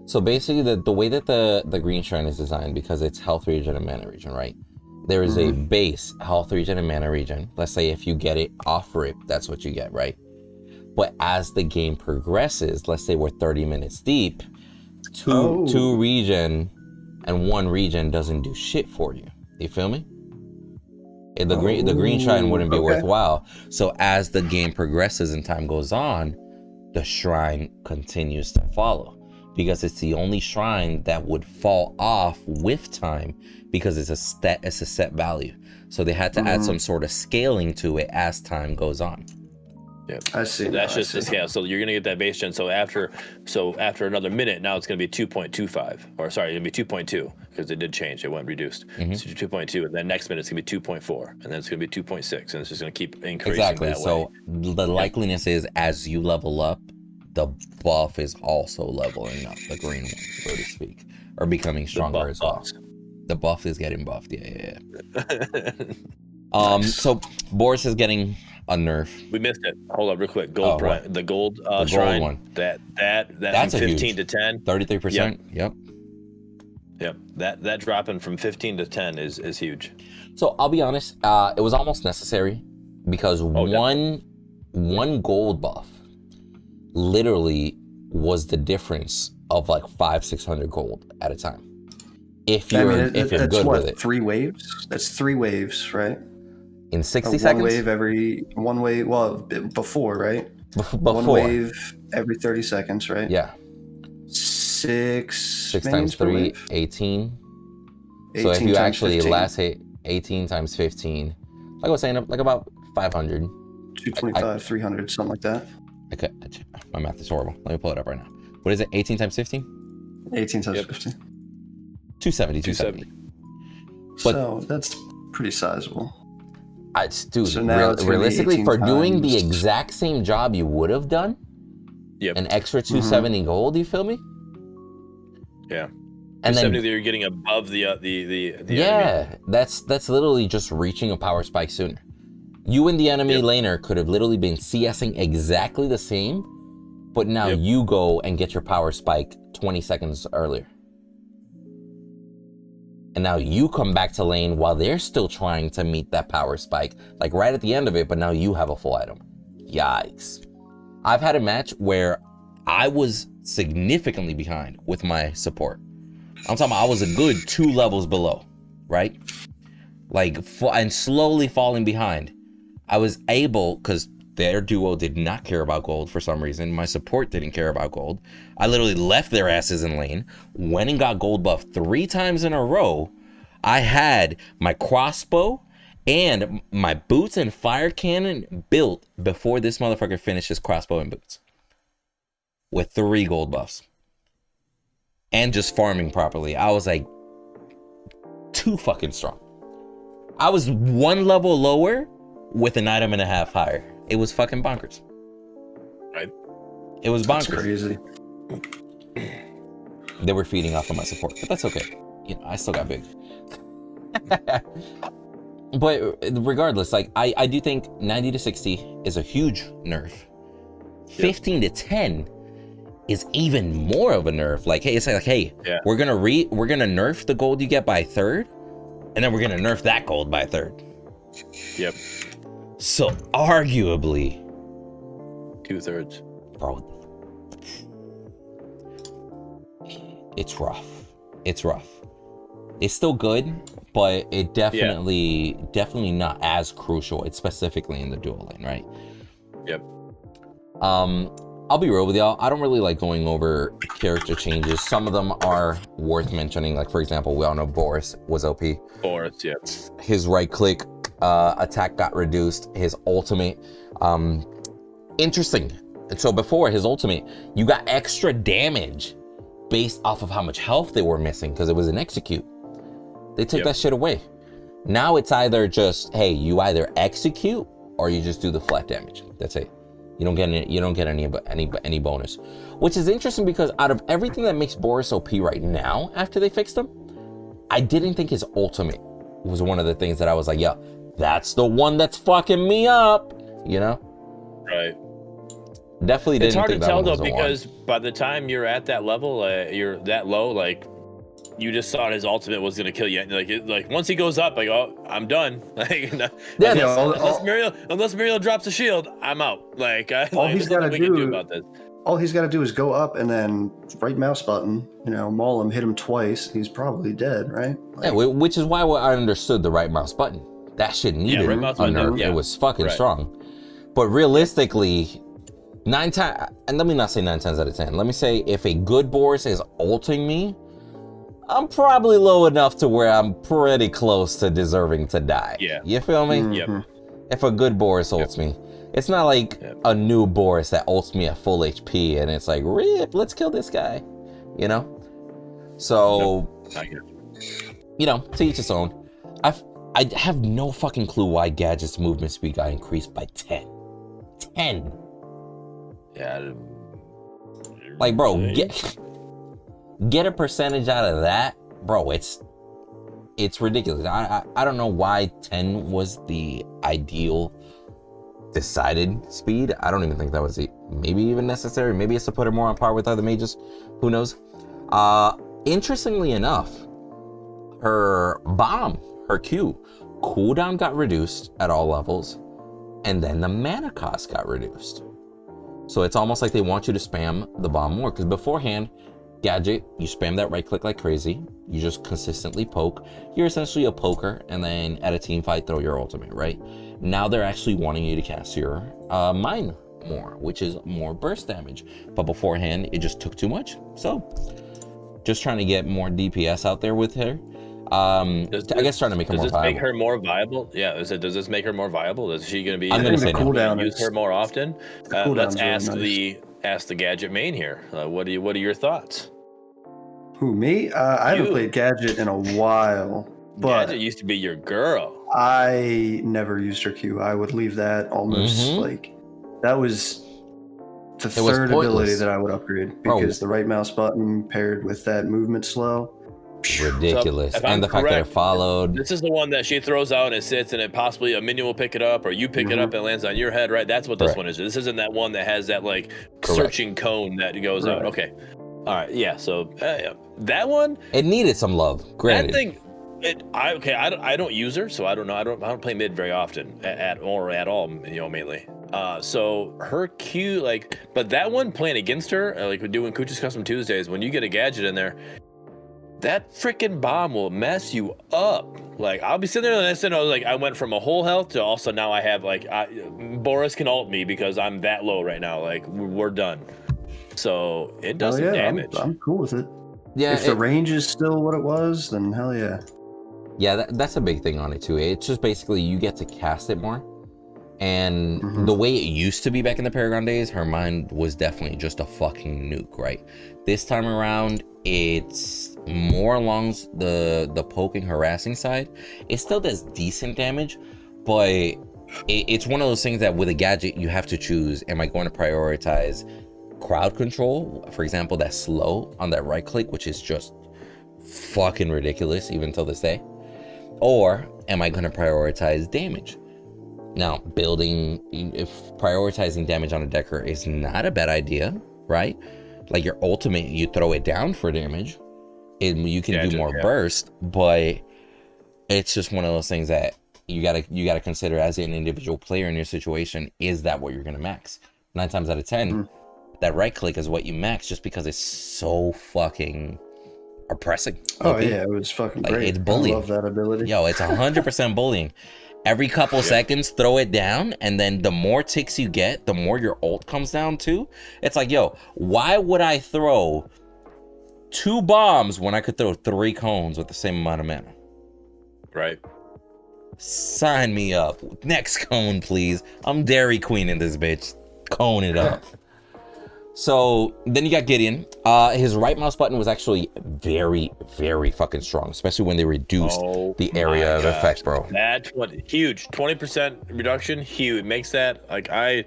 So basically the way that the Green Shrine is designed, because it's health regen and mana regen, right? There is a base health regen and mana regen. Let's say if you get it off rip, that's what you get, right? But as the game progresses, let's say we're 30 minutes deep, two regen and 1 regen doesn't do shit for you. You feel me? The green shrine wouldn't be worthwhile. So as the game progresses and time goes on, the shrine continues to follow, because it's the only shrine that would fall off with time, because it's a set value. So they had to add some sort of scaling to it as time goes on. Yeah, I see. So that's just the scale. So you're gonna get that base gen. So after another minute, now it's gonna be 2.25, or sorry, it'll be 2.2, because it did change. It went reduced. So 2.2, and then next minute it's gonna be 2.4, and then it's gonna be 2.6, and it's just gonna keep increasing. Exactly. So the likeliness is as you level up, the buff is also leveling up, the green one, so to speak, or becoming stronger as well. The buff is getting buffed. Yeah. So Boris is getting a nerf. We missed it. Hold up real quick. Gold shrine. The gold shrine one. That's from 15 to 10. 33%. Yep. That dropping from 15 to 10 is huge. So I'll be honest, it was almost necessary, because one gold buff literally was the difference of like 500-600 gold at a time. If you're good with it. 3 waves? That's 3 waves, right? In 60 seconds? One wave, well, before, right? Before. 1 wave every 30 seconds, right? Yeah. 6 times 3, 18. So if you actually 15. Last hit 18 times 15, like I was saying, like about 500. 225, 300, something like that. Okay, my math is horrible. Let me pull it up right now. What is it, 18 times 15? 18 times 15. 270. So that's pretty sizable. Dude, so realistically, for doing the exact same job you would have done, Yep. An extra 270 gold, you feel me? Yeah. And then that you're getting above the yeah, enemy. that's literally just reaching a power spike sooner. You and the enemy laner could have literally been CSing exactly the same, but now you go and get your power spike 20 seconds earlier. And now you come back to lane while they're still trying to meet that power spike, like right at the end of it, but now you have a full item. Yikes. I've had a match where I was significantly behind with my support. I'm talking about I was a good 2 levels below, right? Like, and slowly falling behind. I was able, because their duo did not care about gold for some reason. My support didn't care about gold. I literally left their asses in lane, went and got gold buff 3 times in a row. I had my crossbow and my boots and fire cannon built before this motherfucker finished his crossbow and boots. With 3 gold buffs. And just farming properly. I was like, too fucking strong. I was 1 level lower with an item and a half higher. It was fucking bonkers. Right. It was bonkers. That's crazy. They were feeding off of my support, but that's okay. You know, I still got big. But regardless, like I do think 90 to 60 is a huge nerf. 15 to 10 is even more of a nerf. Like, hey, it's like, hey, we're gonna nerf the gold you get by 1/3, and then we're gonna nerf that gold by 1/3. Yep. So arguably 2/3. Bro, it's rough. It's rough. It's still good, but it definitely not as crucial. It's specifically in the dual lane, right? Yep. I'll be real with y'all. I don't really like going over character changes. Some of them are worth mentioning. Like, for example, we all know Boris was OP. Boris, yeah. His right click attack got reduced. His ultimate, interesting. And so before his ultimate, you got extra damage based off of how much health they were missing because it was an execute. They took that shit away. Now it's either just, hey, you either execute or you just do the flat damage. That's it. You don't get any bonus, which is interesting because out of everything that makes Boris OP right now, after they fixed him, I didn't think his ultimate was one of the things that I was like, yeah, that's the one that's fucking me up, you know? Right. Definitely didn't. It's hard think to that tell one though was the because one. by the time you're at that level, you're that low, like you just thought his ultimate was gonna kill you. Like once he goes up, like, oh, I'm done. Like unless Muriel drops a shield, I'm out. Like all he's got to do about this. All he's got to do is go up and then right mouse button, maul him, hit him twice. He's probably dead, right? Like, yeah, which is why I understood the right mouse button. That shit needed a nerf. It was fucking strong. But realistically, 9 times, and let me not say 9 times out of 10. Let me say if a good Boris is ulting me, I'm probably low enough to where I'm pretty close to deserving to die. Yeah. You feel me? Mm-hmm. Yep. If a good Boris ults me. It's not like a new Boris that ults me at full HP and it's like, rip, let's kill this guy. You know? So, to each his own. I have no fucking clue why Gadget's movement speed got increased by 10. 10. Yeah. Like, bro, get a percentage out of that, bro. It's ridiculous. I don't know why 10 was the ideal decided speed. I don't even think that was maybe even necessary. Maybe it's to put her more on par with other mages. Who knows? Interestingly enough, her bomb, her Q, cooldown got reduced at all levels, and then the mana cost got reduced. So it's almost like they want you to spam the bomb more, because beforehand, Gadget, you spam that right click like crazy. You just consistently poke. You're essentially a poker, and then at a team fight, throw your ultimate, right? Now they're actually wanting you to cast your mine more, which is more burst damage. But beforehand, it just took too much. So just trying to get more DPS out there with her. I guess trying to make her more viable. Does this make her more viable? Yeah, does this make her more viable? Is she going to be? I'm going to say cooldown use her more often. Let's ask ask the Gadget main here. What are your thoughts? Who, me? I haven't played Gadget in a while. But Gadget used to be your girl. I never used her Q. I would leave that almost that was the third ability that I would upgrade, because the right mouse button paired with that movement slow. Ridiculous. So, and the fact that it followed. This is the one that she throws out and it sits, and it possibly a minion will pick it up, or you pick it up and it lands on your head, right? That's what this one is. This isn't that one that has that like searching cone that goes out. Okay. All right. Yeah. So that one. It needed some love. Granted. That thing. I don't use her, so I don't know. I don't play mid very often at all. Mainly. So her Q, like, but that one playing against her, like we're doing Cooch's Custom Tuesdays, when you get a gadget in there, that freaking bomb will mess you up. Like, I'll be sitting there and I was like, I went from a whole health to also now I have like, Boris can ult me because I'm that low right now. Like, we're done. So it does some damage. I'm cool with it. Yeah. If the range is still what it was, then hell yeah. Yeah, that's a big thing on it too. It's just basically you get to cast it more. And the way it used to be back in the Paragon days, her mind was definitely just a fucking nuke, right? This time around, it's more along the poking, harassing side. It still does decent damage, but it's one of those things that with a gadget, you have to choose, am I going to prioritize crowd control? For example, that slow on that right click, which is just fucking ridiculous even till this day. Or am I going to prioritize damage? Now, prioritizing damage on a Decker is not a bad idea, right? Like your ultimate, you throw it down for damage, and you can do more burst, but it's just one of those things that you gotta consider as an individual player in your situation. Is that what you're gonna max? 9 times out of 10, that right click is what you max, just because it's so fucking oppressing. Oh yeah, it was fucking great. It's bullying. I love that ability. Yo, it's 100% bullying. Every couple seconds, throw it down, and then the more ticks you get, the more your ult comes down to. It's like, yo, why would I throw 2 bombs when I could throw 3 cones with the same amount of mana? Right. Sign me up. Next cone, please. I'm Dairy Queen in this bitch. Cone it up. So then you got Gideon. His right mouse button was actually very, very fucking strong, especially when they reduced the area of effect, bro. That's huge. 20% reduction, huge. Makes that, like, I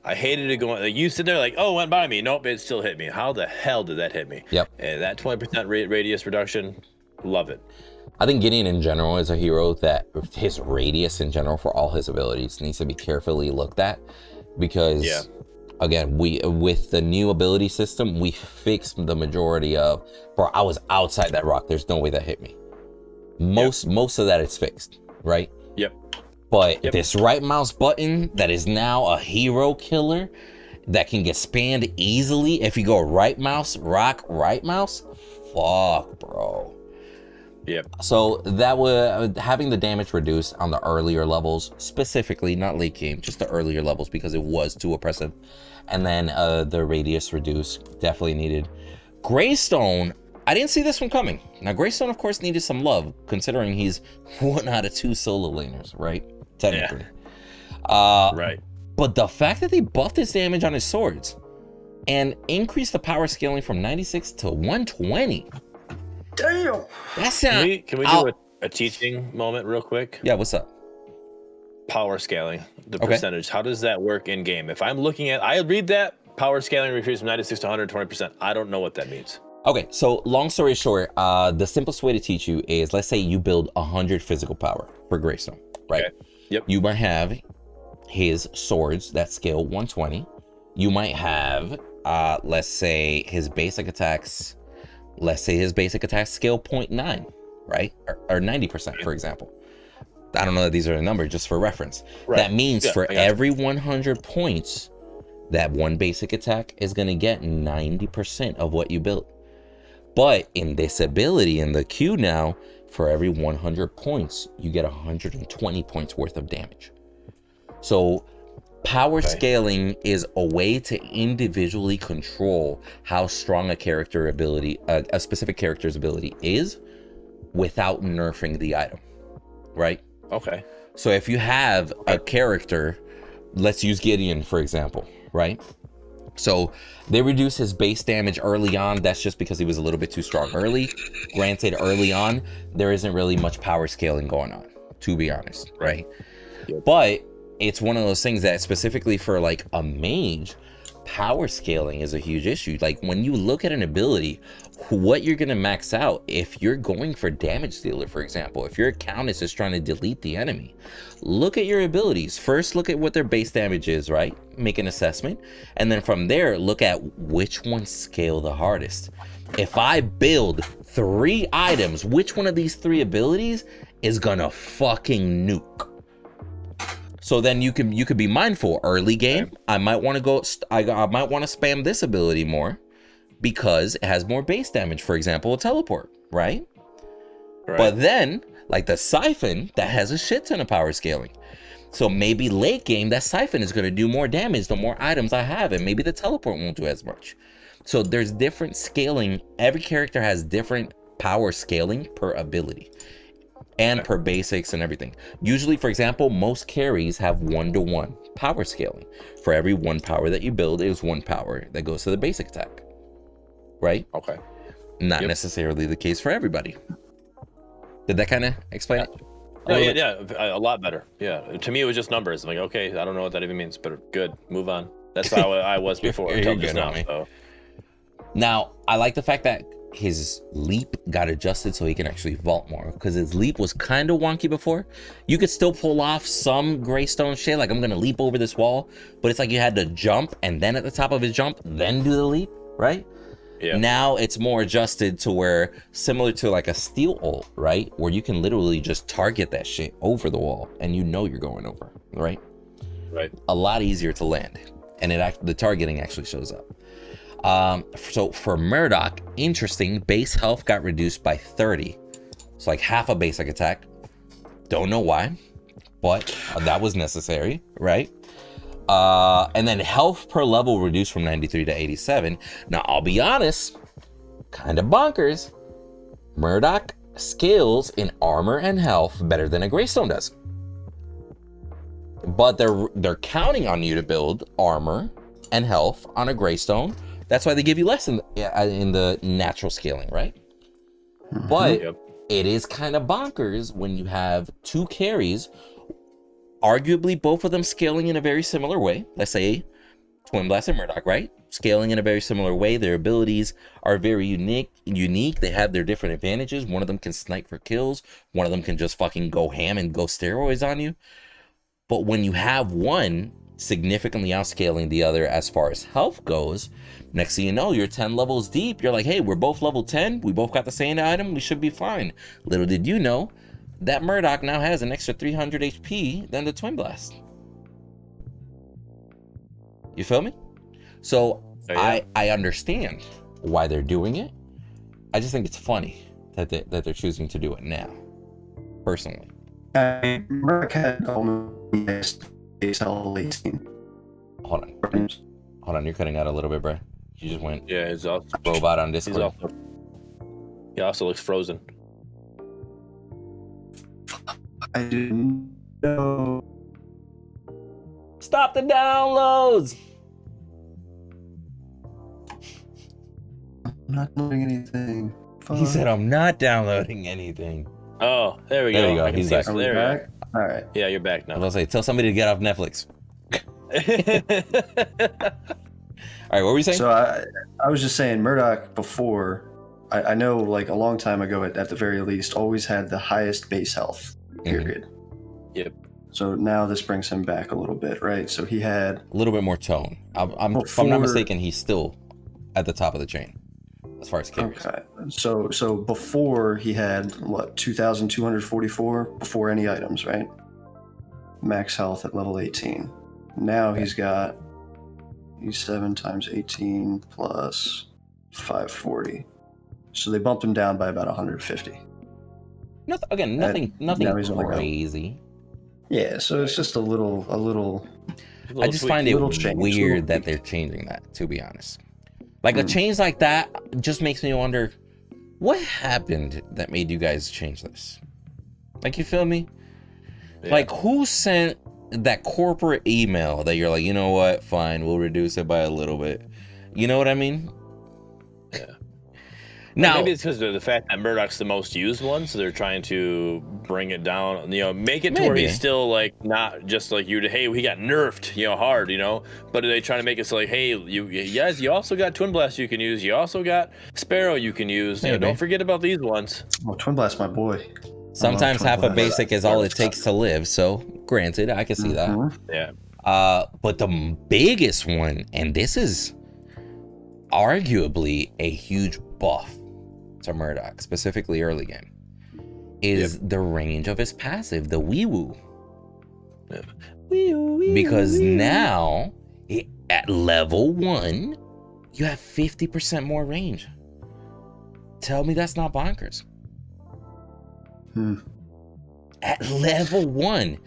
hated it going, like, you sit there like, oh, it went by me. Nope, it still hit me. How the hell did that hit me? Yep. And that 20% radius reduction, love it. I think Gideon in general is a hero that his radius in general for all his abilities needs to be carefully looked at, because again, with the new ability system, we fixed the majority of, bro, I was outside that rock. There's no way that hit me. Most of that is fixed, right? Yep. But this right mouse button that is now a hero killer that can get spammed easily. If you go right mouse, rock, right mouse, fuck, bro. Yep. So that was having the damage reduced on the earlier levels, specifically, not late game, just the earlier levels, because it was too oppressive. And then the radius reduced, definitely needed. Greystone, I didn't see this one coming. Now, Greystone, of course, needed some love, considering he's 1 out of 2 solo laners, right? Technically. Right. But the fact that they buffed his damage on his swords and increased the power scaling from 96 to 120. Damn. That's can we do a teaching moment real quick? Yeah, what's up? Power scaling, the percentage. How does that work in game? If I'm looking at, I read that power scaling increase from 96 to 120%. I don't know what that means. Okay, so long story short, the simplest way to teach you is, let's say you build 100 physical power for Greystone, right? Okay. Yep. You might have his swords that scale 120. You might have, let's say his basic attacks. Let's say his basic attack scale 0.9, right? Or 90%, for example. I don't know that these are the numbers, just for reference. Right. That means for every 100 points, that one basic attack is going to get 90% of what you built. But in this ability, in the Q now, for every 100 points, you get 120 points worth of damage. So power scaling is a way to individually control how strong a character ability, a specific character's ability is, without nerfing the item, right? Okay. So if you have a character, let's use Gideon, for example, right? So they reduce his base damage early on. That's just because he was a little bit too strong early. Granted, early on, there isn't really much power scaling going on, to be honest, right? Yep. But it's one of those things that specifically for like a mage, power scaling is a huge issue. Like when you look at an ability, what you're going to max out, if you're going for damage dealer, for example, if your account is just trying to delete the enemy, look at your abilities. First, look at what their base damage is, right? Make an assessment. And then from there, look at which ones scale the hardest. If I build 3 items, which one of these 3 abilities is gonna fucking nuke? So then you could be mindful. Early game, I might want to go. I might want to spam this ability more because it has more base damage. For example, a teleport, right? But then, like the siphon, that has a shit ton of power scaling. So maybe late game, that siphon is going to do more damage the more items I have, and maybe the teleport won't do as much. So there's different scaling. Every character has different power scaling per ability. And per basics and everything. Usually, for example, most carries have 1-to-1 power scaling. For every 1 power that you build, is 1 power that goes to the basic attack. Right? Okay. Not necessarily the case for everybody. Did that kind of explain it? No, yeah, a lot better. Yeah. To me, it was just numbers. I'm like, okay, I don't know what that even means, but good. Move on. That's how I was before. Until just now. So. Now, I like the fact that his leap got adjusted so he can actually vault more, because his leap was kind of wonky before. You could still pull off some Greystone shit, like I'm gonna leap over this wall, but it's like you had to jump and then at the top of his jump then do the leap, right? Yeah. Now it's more adjusted to where, similar to like a steel ult, right, where you can literally just target that shit over the wall and you know you're going over, right? A lot easier to land, and the targeting actually shows up. So for Murdock, interesting, base health got reduced by 30. It's like half a basic attack. Don't know why, but that was necessary, right? And then health per level reduced from 93 to 87. Now, I'll be honest, kind of bonkers. Murdock scales in armor and health better than a Greystone does. But they're counting on you to build armor and health on a Greystone. That's why they give you less in the natural scaling, right? But it is kind of bonkers when you have 2 carries, arguably both of them scaling in a very similar way. Let's say Twin Blast and Murdock, right? Scaling in a very similar way. Their abilities are very unique. They have their different advantages. One of them can snipe for kills. One of them can just fucking go ham and go steroids on you. But when you have one significantly outscaling the other as far as health goes, next thing you know, you're 10 levels deep. You're like, hey, we're both level 10. We both got the same item. We should be fine. Little did you know that Murdock now has an extra 300 HP than the Twin Blast. You feel me? So I understand why they're doing it. I just think it's funny that they're choosing to do it now. Personally. Murdock had almost base level 18. Hold on, you're cutting out a little bit, bro. You just went he's also robot on Discord. He also looks frozen. I didn't know. Stop the downloads. I'm not doing anything. Fuck. He said, I'm not downloading anything. Oh, there we go. There you go. He's back. Are we back? All right. Yeah, you're back now. I was gonna say, tell somebody to get off Netflix. All right, what were you saying? So I was just saying, Murdock before, I know like a long time ago at the very least, always had the highest base health, period. Yep. So now this brings him back a little bit, right? So he had a little bit more tone. If I'm not mistaken, he's still at the top of the chain as far as carries. Okay. So before he had what, 2,244 before any items, right? Max health at level 18. Now he's got 7 times 18 plus 540. So they bumped him down by about 150. Nothing crazy. Yeah, so it's just a little. I just find it weird that they're changing that, to be honest. Like a change like that just makes me wonder, what happened that made you guys change this? Like, you feel me? Yeah. Like, who sent that corporate email that you're like, you know what, fine, we'll reduce it by a little bit. You know what I mean? Yeah. Now, maybe it's because of the fact that Murdock's the most used one, so they're trying to bring it down. Make it to where he's still like not just like you. Hey, he got nerfed, hard, But they trying to make it so like, hey, you also got Twin Blast you can use. You also got Sparrow you can use. Don't forget about these ones. Oh, Twin Blast, my boy. Sometimes half a basic is all it takes to live. So, granted, I can see that. Yeah. But the biggest one, and this is arguably a huge buff to Murdock, specifically early game, is the range of his passive, the Windu. Because now, at level 1, you have 50% more range. Tell me that's not bonkers. At level 1,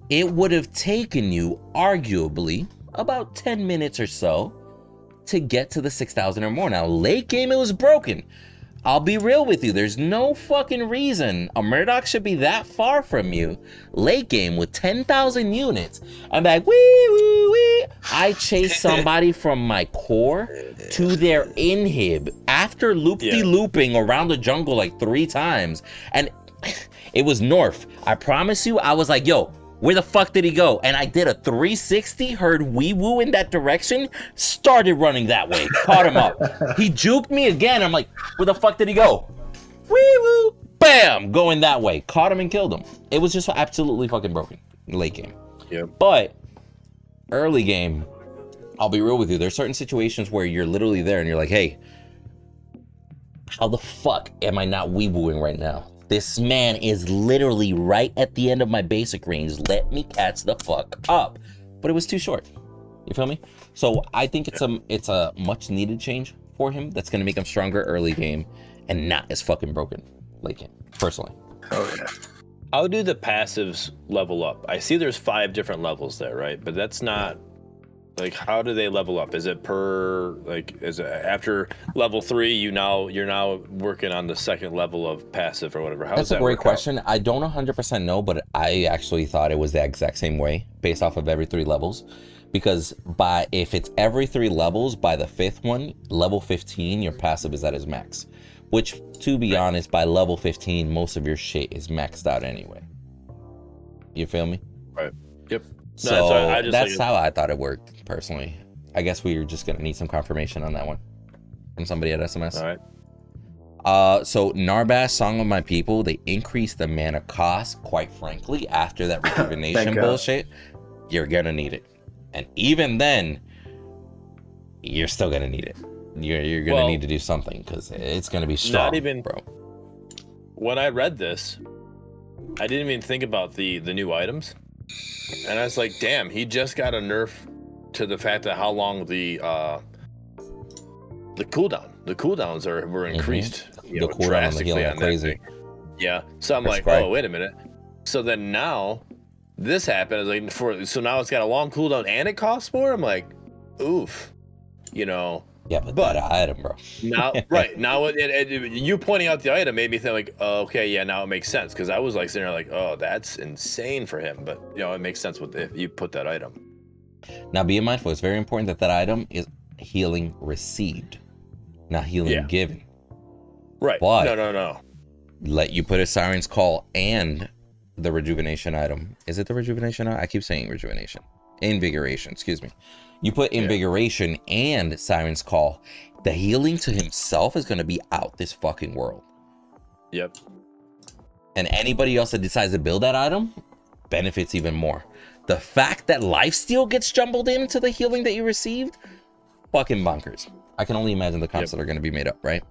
it would have taken you, arguably, about 10 minutes or so to get to the 6,000 or more. Now, late game, it was broken. I'll be real with you. There's no fucking reason a Murdock should be that far from you. Late game with 10,000 units. I'm like, wee, wee, wee. I chase somebody from my core to their inhib after loop-de-looping around the jungle like 3 times. And it was north. I promise you, I was like, yo, where the fuck did he go? And I did a 360, heard wee-woo in that direction, started running that way, caught him up. He juked me again. I'm like, where the fuck did he go? Wee-woo, bam, going that way. Caught him and killed him. It was just absolutely fucking broken late game. But early game, I'll be real with you. There's certain situations where you're literally there and you're like, hey, how the fuck am I not wee-wooing right now? This man is literally right at the end of my basic range. Let me catch the fuck up. But it was too short. You feel me? So I think it's a much needed change for him that's going to make him stronger early game and not as fucking broken late game, personally. Oh, yeah. How do the passives level up? I see there's 5 different levels there, right? But that's not... Like, how do they level up? Is it after level 3, you're now working on the second level of passive or whatever? That's a great question. I don't 100% know, but I actually thought it was the exact same way based off of every 3 levels. Because if it's every 3 levels, by the 5th one, level 15, your passive is at its max. Which, to be honest, by level 15, most of your shit is maxed out anyway. You feel me? Right. Yep. So that's how I thought it worked, personally. I guess we were just going to need some confirmation on that one from somebody at SMS. All right. So Narbash, Song of My People, they increased the mana cost, quite frankly, after that rejuvenation bullshit. You're going to need it. And even then, you're still going to need it. You're going to need to do something because it's going to be strong, not even, bro. When I read this, I didn't even think about the new items. And I was like, damn, he just got a nerf to the fact that how long the cooldowns were increased. The cooldown on the healing are crazy. Yeah. So I'm like, oh, wait a minute. So then now this happened. Like so now it's got a long cooldown and it costs more. I'm like, oof. Yeah, but that item, bro. Now, right now, you pointing out the item made me think like, oh, okay, yeah, now it makes sense because I was like sitting there like, oh, that's insane for him, but it makes sense if you put that item. Now, be mindful. It's very important that item is healing received, not healing given. Right. But no. Let you put a Siren's Call and the rejuvenation item. Is it the rejuvenation? I keep saying rejuvenation. Invigoration. Excuse me. You put Invigoration and Siren's Call. The healing to himself is going to be out this fucking world. Yep. And anybody else that decides to build that item benefits even more. The fact that lifesteal gets jumbled into the healing that you received, fucking bonkers. I can only imagine the comps that are going to be made up, right?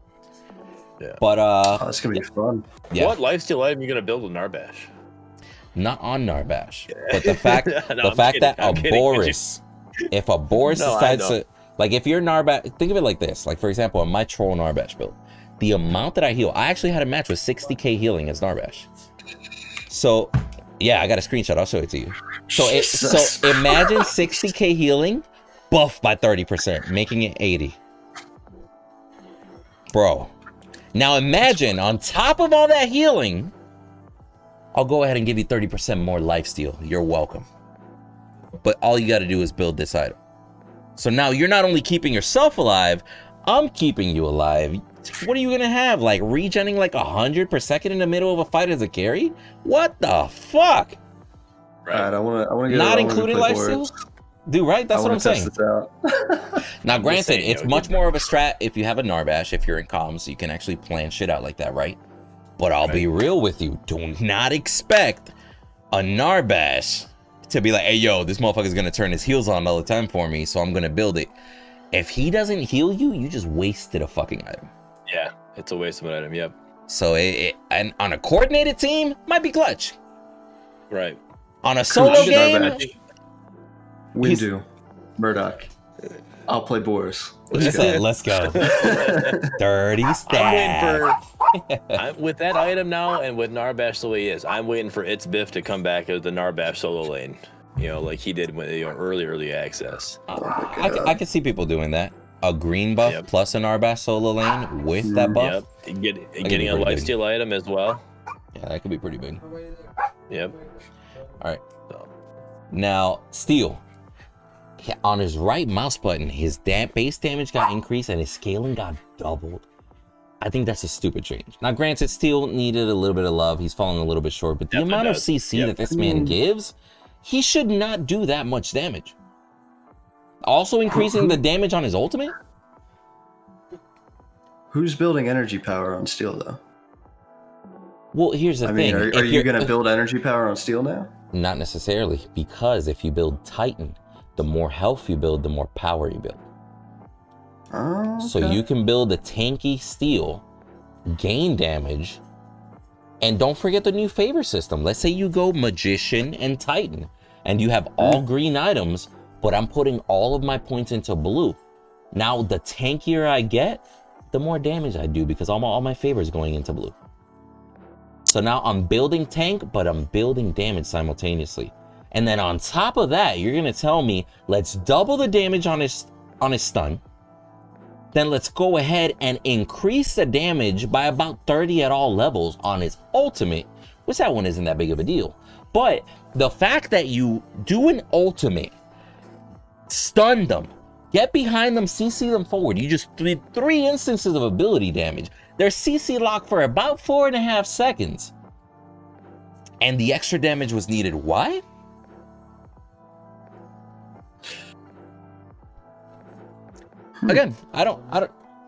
Yeah. But it's going to be fun. Yeah. What lifesteal item are you going to build with Narbash? Not on Narbash, but the fact that a Boris, if a Boris decides to, like, if you're Narbash, think of it like this. Like, for example, in my troll Narbash build, the amount that I heal, I actually had a match with 60k healing as Narbash. So, yeah, I got a screenshot. I'll show it to you. So imagine 60k healing, buff by 30%, making it 80. Bro. Now imagine on top of all that healing, I'll go ahead and give you 30% more lifesteal. You're welcome. But all you got to do is build this item. So now you're not only keeping yourself alive, I'm keeping you alive. What are you gonna have? Like regenning like 100 per second in the middle of a fight as a carry? What the fuck? Right. All right, I want to get not including life steal. Dude, right? That's what I'm saying. This out. Now, granted, it's much more of a strat if you have a Narbash. If you're in comms, you can actually plan shit out like that, right? But I'll be real with you. Do not expect a Narbash to be like, hey, yo, this motherfucker's gonna turn his heals on all the time for me, so I'm gonna build it. If he doesn't heal you, you just wasted a fucking item. Yeah, it's a waste of an item, yep. So and on a coordinated team, might be clutch. Right. On a solo game, Windu, Murdock. I'll play Boris. Let's go. Dirty stat. With that item now, and with Narbash the way he is, I'm waiting for its Biff to come back as the Narbash solo lane. You know, like he did with early access. I can see people doing that. A green buff plus an Narbash solo lane with that buff. Yep. Getting a lifesteal item as well. Yeah, that could be pretty big. Yep. All right. So. Now, Steel. On his right mouse button, his base damage got increased and his scaling got doubled. I think that's a stupid change. Now, granted, Steel needed a little bit of love. He's falling a little bit short, but the amount of CC that this man gives, he should not do that much damage. Also increasing the damage on his ultimate? Who's building energy power on Steel, though? Well, here's the thing. Are you going to build energy power on Steel now? Not necessarily, because if you build Titan, the more health you build, the more power you build. Oh, okay. So you can build a tanky Steel, gain damage, and don't forget the new favor system. Let's say you go Magician and Titan, and you have all green items, but I'm putting all of my points into blue. Now, the tankier I get, the more damage I do, because all my favors going into blue. So now I'm building tank, but I'm building damage simultaneously. And then on top of that, you're gonna tell me, let's double the damage on his stun. Then let's go ahead and increase the damage by about 30 at all levels on his ultimate, which that one isn't that big of a deal. But the fact that you do an ultimate, stun them, get behind them, CC them forward. You just did 3 instances of ability damage. They're CC locked for about 4.5 seconds. And the extra damage was needed. Why? Again, I don't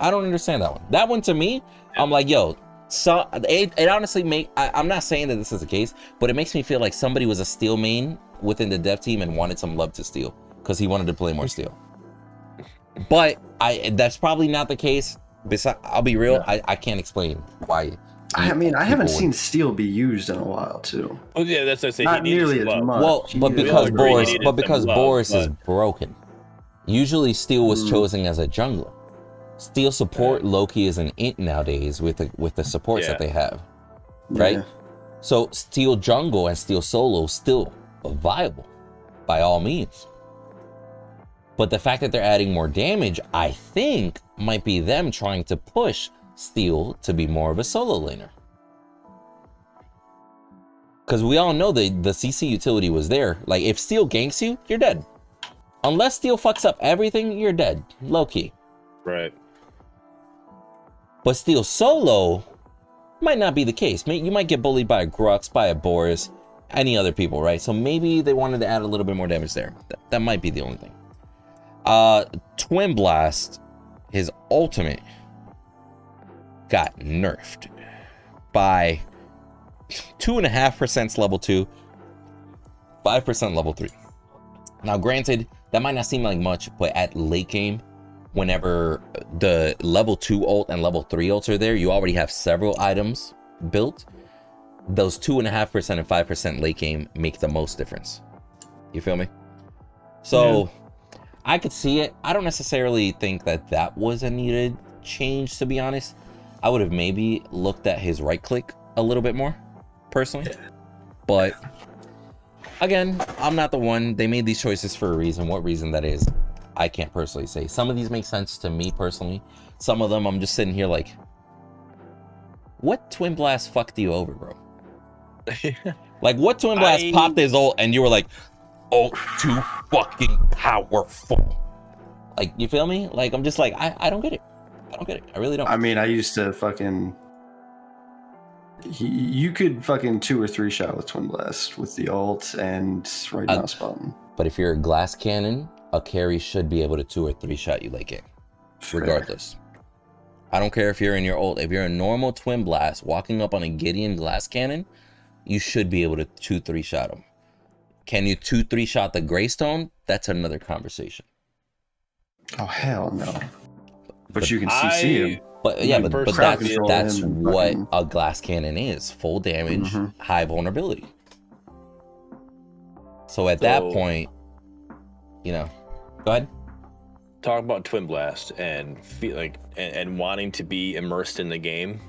understand that one. That one to me, I'm like, yo, so it honestly I'm not saying that this is the case, but it makes me feel like somebody was a Steel main within the dev team and wanted some love to Steel because he wanted to play more Steel. But that's probably not the case. Besides, I'll be real, I can't explain why. I mean, I haven't seen Steel be used in a while, too. Oh yeah, that's what I say. Not nearly as much. Well, but because Boris is broken. Usually, Steel was chosen as a jungler. Steel support Loki is an int nowadays with the supports that they have, right? Yeah. So Steel jungle and Steel solo still viable, by all means. But the fact that they're adding more damage, I think, might be them trying to push Steel to be more of a solo laner. Because we all know the CC utility was there. Like, if Steel ganks you, you're dead. Unless Steel fucks up everything, you're dead. Low key. Right. But Steel solo might not be the case. You might get bullied by a Grux, by a Boris, any other people, right? So maybe they wanted to add a little bit more damage there. That might be the only thing. Twin Blast, his ultimate, got nerfed by 2.5% level 2, 5% level 3. Now, granted, that might not seem like much, but at late game, whenever the level 2 ult and level 3 ults are there, you already have several items built. Those 2.5% and 5% late game make the most difference. You feel me? So, I could see it. I don't necessarily think that was a needed change, to be honest. I would have maybe looked at his right click a little bit more, personally. But again, I'm not the one. They made these choices for a reason. What reason that is, I can't personally say. Some of these make sense to me personally. Some of them, I'm just sitting here like, what Twin Blast fucked you over, bro? Like, what Twin Blast popped his ult and you were like, oh, too fucking powerful. Like, you feel me? Like, I'm just like, I don't get it. I don't get it. I really don't. I mean, I used to fucking. You could fucking 2 or 3 shot with Twin Blast with the ult and right mouse button. But if you're a glass cannon, a carry should be able to 2 or 3 shot you like it, regardless. I don't care if you're in your ult. If you're a normal Twin Blast walking up on a Gideon glass cannon, you should be able to 2-3 shot him. Can you 2-3 shot the Greystone? That's another conversation. Oh hell no! But you can CC him. But yeah, but that's what a glass cannon is: full damage, high vulnerability. So at that point, you know, go ahead. Talk about Twin Blast and feel like and wanting to be immersed in the game.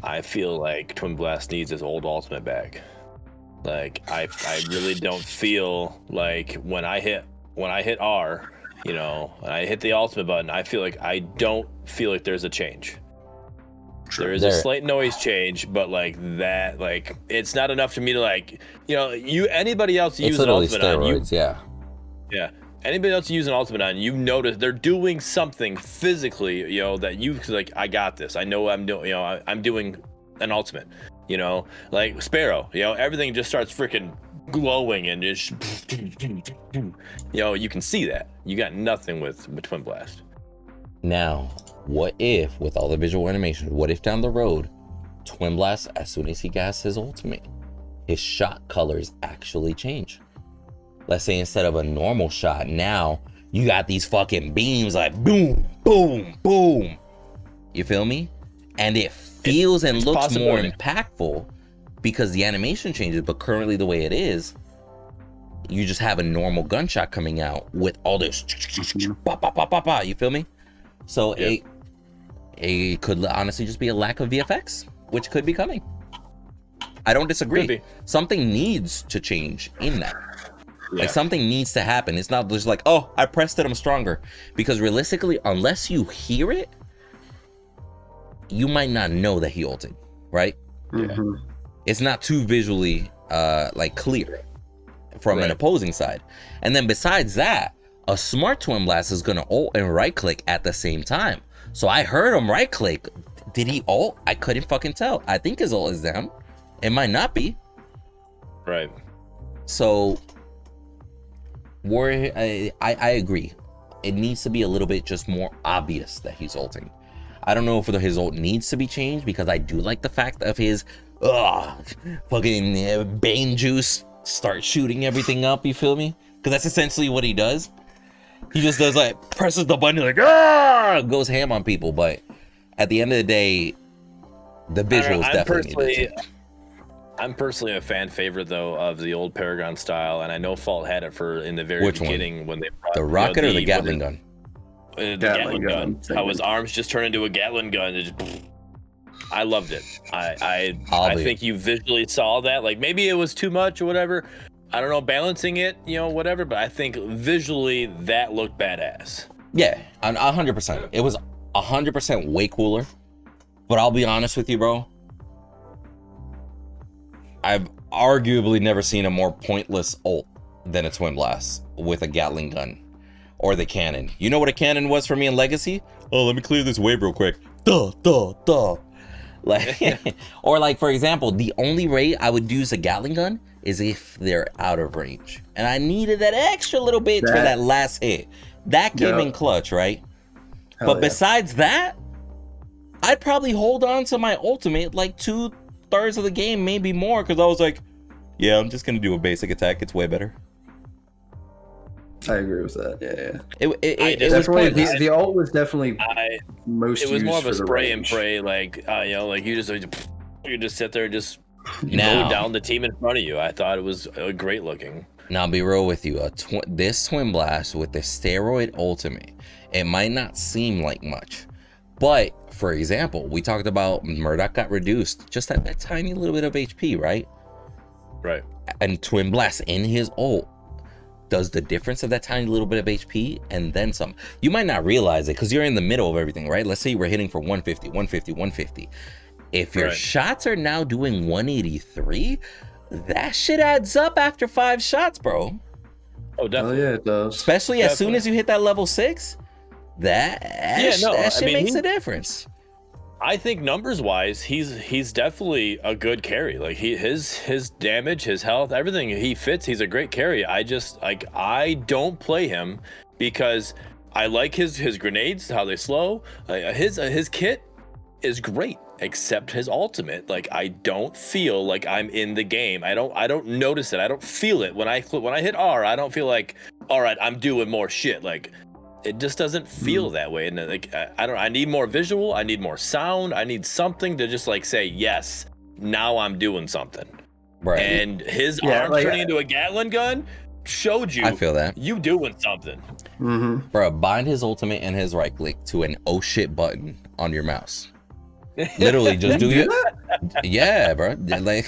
I feel like Twin Blast needs his old ultimate back. Like I really don't feel like when I hit R, you know, and I hit the ultimate button, I don't feel like there's a change. There is a slight noise change, but like that, like it's not enough for me to like, you know, anybody else use an ultimate on you. Yeah. Anybody else use an ultimate on you notice they're doing something physically, you know, that you like. I got this. I know I'm doing. You know, I'm doing an ultimate. You know, like Sparrow. You know, everything just starts freaking glowing and just. You know, you can see that. You got nothing with Twin Blast. Now, what if with all the visual animation? What if down the road, Twin Blast, as soon as he gets his ultimate, his shot colors actually change? Let's say instead of a normal shot, now you got these fucking beams like boom, boom, boom. You feel me? And it feels and looks more impactful because the animation changes. But currently the way it is, you just have a normal gunshot coming out with all this. You feel me? So it could honestly just be a lack of VFX, which could be coming. I don't disagree. Something needs to change in that. Like something needs to happen. It's not just like, oh, I pressed it, I'm stronger. Because realistically, unless you hear it, you might not know that he ulted, right? It's not too visually like clear from an opposing side. And then besides that, a smart Twin Blast is gonna ult and right click at the same time. So I heard him right click. Did he ult? I couldn't fucking tell. I think his ult is down. It might not be. Right. So I agree. It needs to be a little bit just more obvious that he's ulting. I don't know if his ult needs to be changed because I do like the fact of his fucking Bane juice start shooting everything up, you feel me? Because that's essentially what he does. He just does like presses the button like goes ham on people, but at the end of the day, the visuals definitely need to change. I'm personally a fan favorite though of the old Paragon style, and I know Fault had it in the very beginning when they brought the rocket or the Gatling gun. The Gatling gun. How his arms just turn into a Gatling gun. I loved it. I think you visually saw that. Like maybe it was too much or whatever. I don't know, balancing it, you know, whatever. But I think visually that looked badass. Yeah, 100%. It was 100% way cooler. But I'll be honest with you, bro. I've arguably never seen a more pointless ult than a Twin Blast with a Gatling gun or the cannon. You know what a cannon was for me in Legacy? Oh, let me clear this wave real quick. Duh. Like, or like, for example, the only way I would use a Gatling gun is if they're out of range. And I needed that extra little bit for that last hit. That came in clutch, right? But besides that, I'd probably hold on to my ultimate like 2/3 of the game, maybe more, because I was like, yeah, I'm just gonna do a basic attack. It's way better. I agree with that. Yeah. It was definitely the ult was definitely most. It was more of a spray and pray, like you know, like you just sit there and just mow down the team in front of you. I thought it was great looking. Now I'll be real with you. This Twin Blast with the steroid ultimate, it might not seem like much, but for example, we talked about Murdock got reduced just at that tiny little bit of HP, right? Right. And Twin Blast in his ult does the difference of that tiny little bit of HP and then some. You might not realize it because you're in the middle of everything, right? Let's say you were hitting for 150, 150, 150. If your shots are now doing 183, that shit adds up after 5 shots, bro. Oh, definitely. Oh, yeah, it does. Especially as soon as you hit that level 6. That shit makes a difference. I think numbers wise, he's definitely a good carry. Like his damage, his health, everything, he fits. He's a great carry. I don't play him because I like his grenades, how they slow. His kit is great, except his ultimate. Like I don't feel like I'm in the game. I don't notice it. I don't feel it when I hit R. I don't feel like, all right, I'm doing more shit. Like it just doesn't feel that way. And like I need more visual. I need more sound. I need something to just like say yes. Now I'm doing something. Right. And his arm turning into a Gatling gun showed you. I feel that you doing something. Mm-hmm. Bro, bind his ultimate and his right click to an oh shit button on your mouse. Literally just do it. Yeah, bro. Like,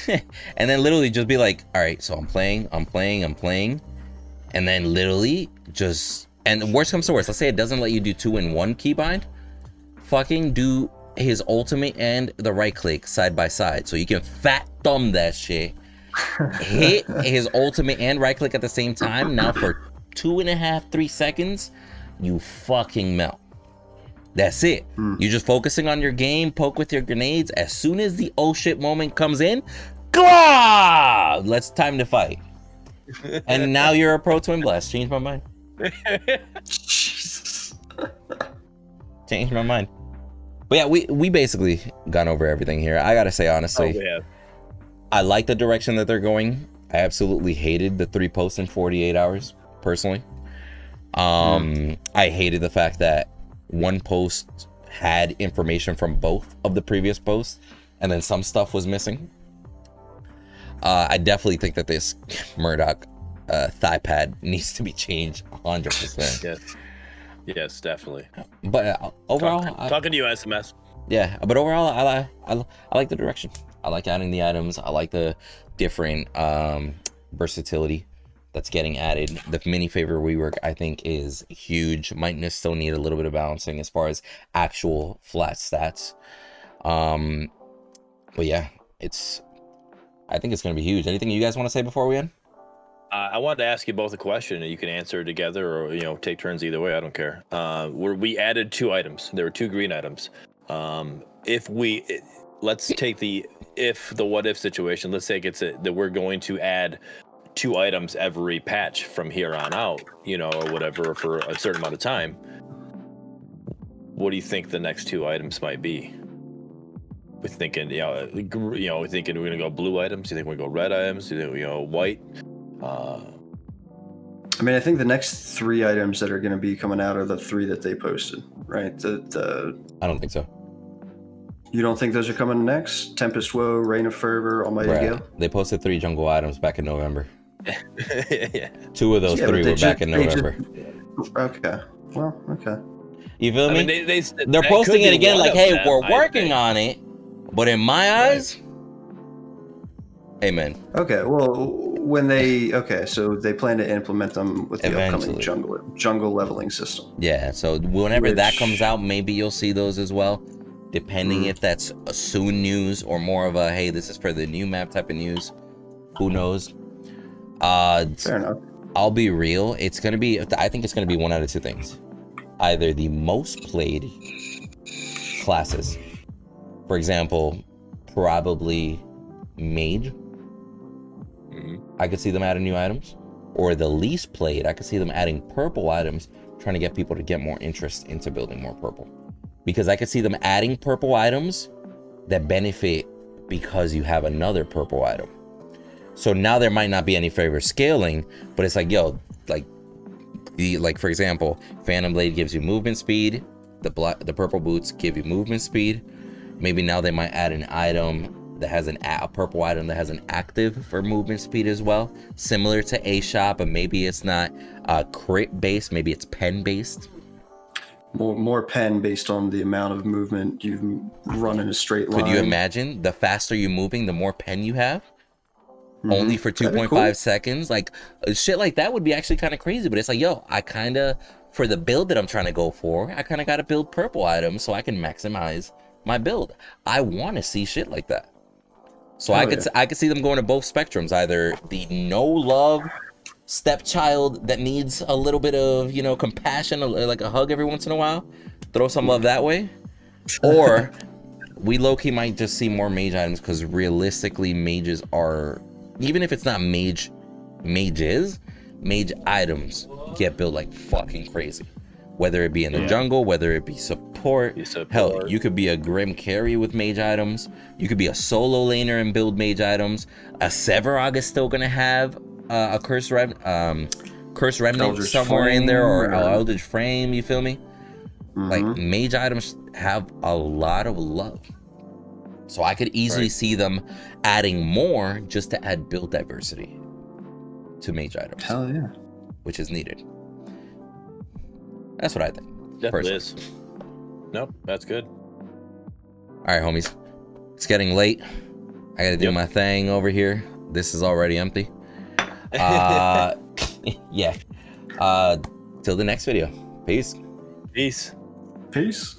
and then literally just be like, all right, so I'm playing. And then literally just, and worst comes to worst, let's say it doesn't let you do 2-in-1 keybind. Fucking do his ultimate and the right click side by side. So you can fat thumb that shit. Hit his ultimate and right click at the same time. Now for 2.5-3 seconds, you fucking melt. That's it. You're just focusing on your game, poke with your grenades. As soon as the oh shit moment comes in, Glah! Let's time to fight. And now you're a pro Twin Blast. Change my mind. Jesus. Change my mind. But yeah, we basically gone over everything here. I gotta say honestly, I like the direction that they're going. I absolutely hated the 3 posts in 48 hours, personally. I hated the fact that one post had information from both of the previous posts, and then some stuff was missing. I definitely think that this Murdock thigh pad needs to be changed 100%. Yes, definitely. But overall, talking to you, SMS. Yeah, but overall, I like the direction. I like adding the items. I like the different versatility that's getting added. The mini favor rework, I think, is huge. Might still need a little bit of balancing as far as actual flat stats. But yeah, I think it's going to be huge. Anything you guys want to say before we end? I wanted to ask you both a question, and you can answer together, or take turns either way. I don't care. We added 2 items. There were 2 green items. Let's take the what if situation. Let's say that we're going to add 2 items every patch from here on out, or whatever, for a certain amount of time. What do you think the next 2 items might be? We're thinking, we're thinking we're gonna go blue items. Do you think we're gonna go red items? Do you think white? I mean, I think the next 3 items that are going to be coming out are the 3 that they posted, right? I don't think so. You don't think those are coming next? Tempest Woe, Reign of Fervor, Almighty Gale? They posted 3 jungle items back in November. Yeah. 2 of those 3 were back in November. Okay. Well, okay. You feel me? Mean, they're posting it again like, hey, we're working on it. But in my eyes, amen. Okay, well, so they plan to implement them with the upcoming jungle leveling system. Yeah, so whenever that comes out, maybe you'll see those as well, depending if that's a soon news or more of a, hey, this is for the new map type of news. Who knows? Fair enough. I'll be real. I think it's going to be one out of 2 things. Either the most played classes, for example, probably Mage. I could see them adding new items, or the least played, I could see them adding purple items, trying to get people to get more interest into building more purple, because I could see them adding purple items that benefit because you have another purple item. So now there might not be any favor scaling, but it's like, yo, like for example, Phantom Blade gives you movement speed, the purple boots give you movement speed. Maybe now they might add an item that has a purple item that has an active for movement speed as well, similar to A Shop, but maybe it's not crit based, maybe it's pen based. More pen based on the amount of movement you run in a straight line. Could you imagine the faster you're moving, the more pen you have? Only for 2.5 seconds? Like shit like that would be actually kind of crazy, but it's like, yo, I kind of, for the build that I'm trying to go for, I kind of got to build purple items so I can maximize my build. I want to see shit like that. So I could see them going to both spectrums, either the no love stepchild that needs a little bit of, you know, compassion, like a hug every once in a while, throw some love that way. Or we low-key might just see more mage items, because realistically mages are, even if it's not mages, mage items get built like fucking crazy, whether it be in the jungle, whether it be support. Hell, you could be a grim carry with mage items, you could be a solo laner and build mage items. A Sevarog is still gonna have a cursed remnant Eldritch somewhere in there, or Frame, Eldritch Frame, you feel me? Like, mage items have a lot of love. So I could easily see them adding more just to add build diversity to mage items. Hell yeah. Which is needed. That's what I think. Definitely is. Nope, that's good. All right, homies. It's getting late. I gotta do my thing over here. This is already empty. Yeah. Till the next video. Peace. Peace. Peace.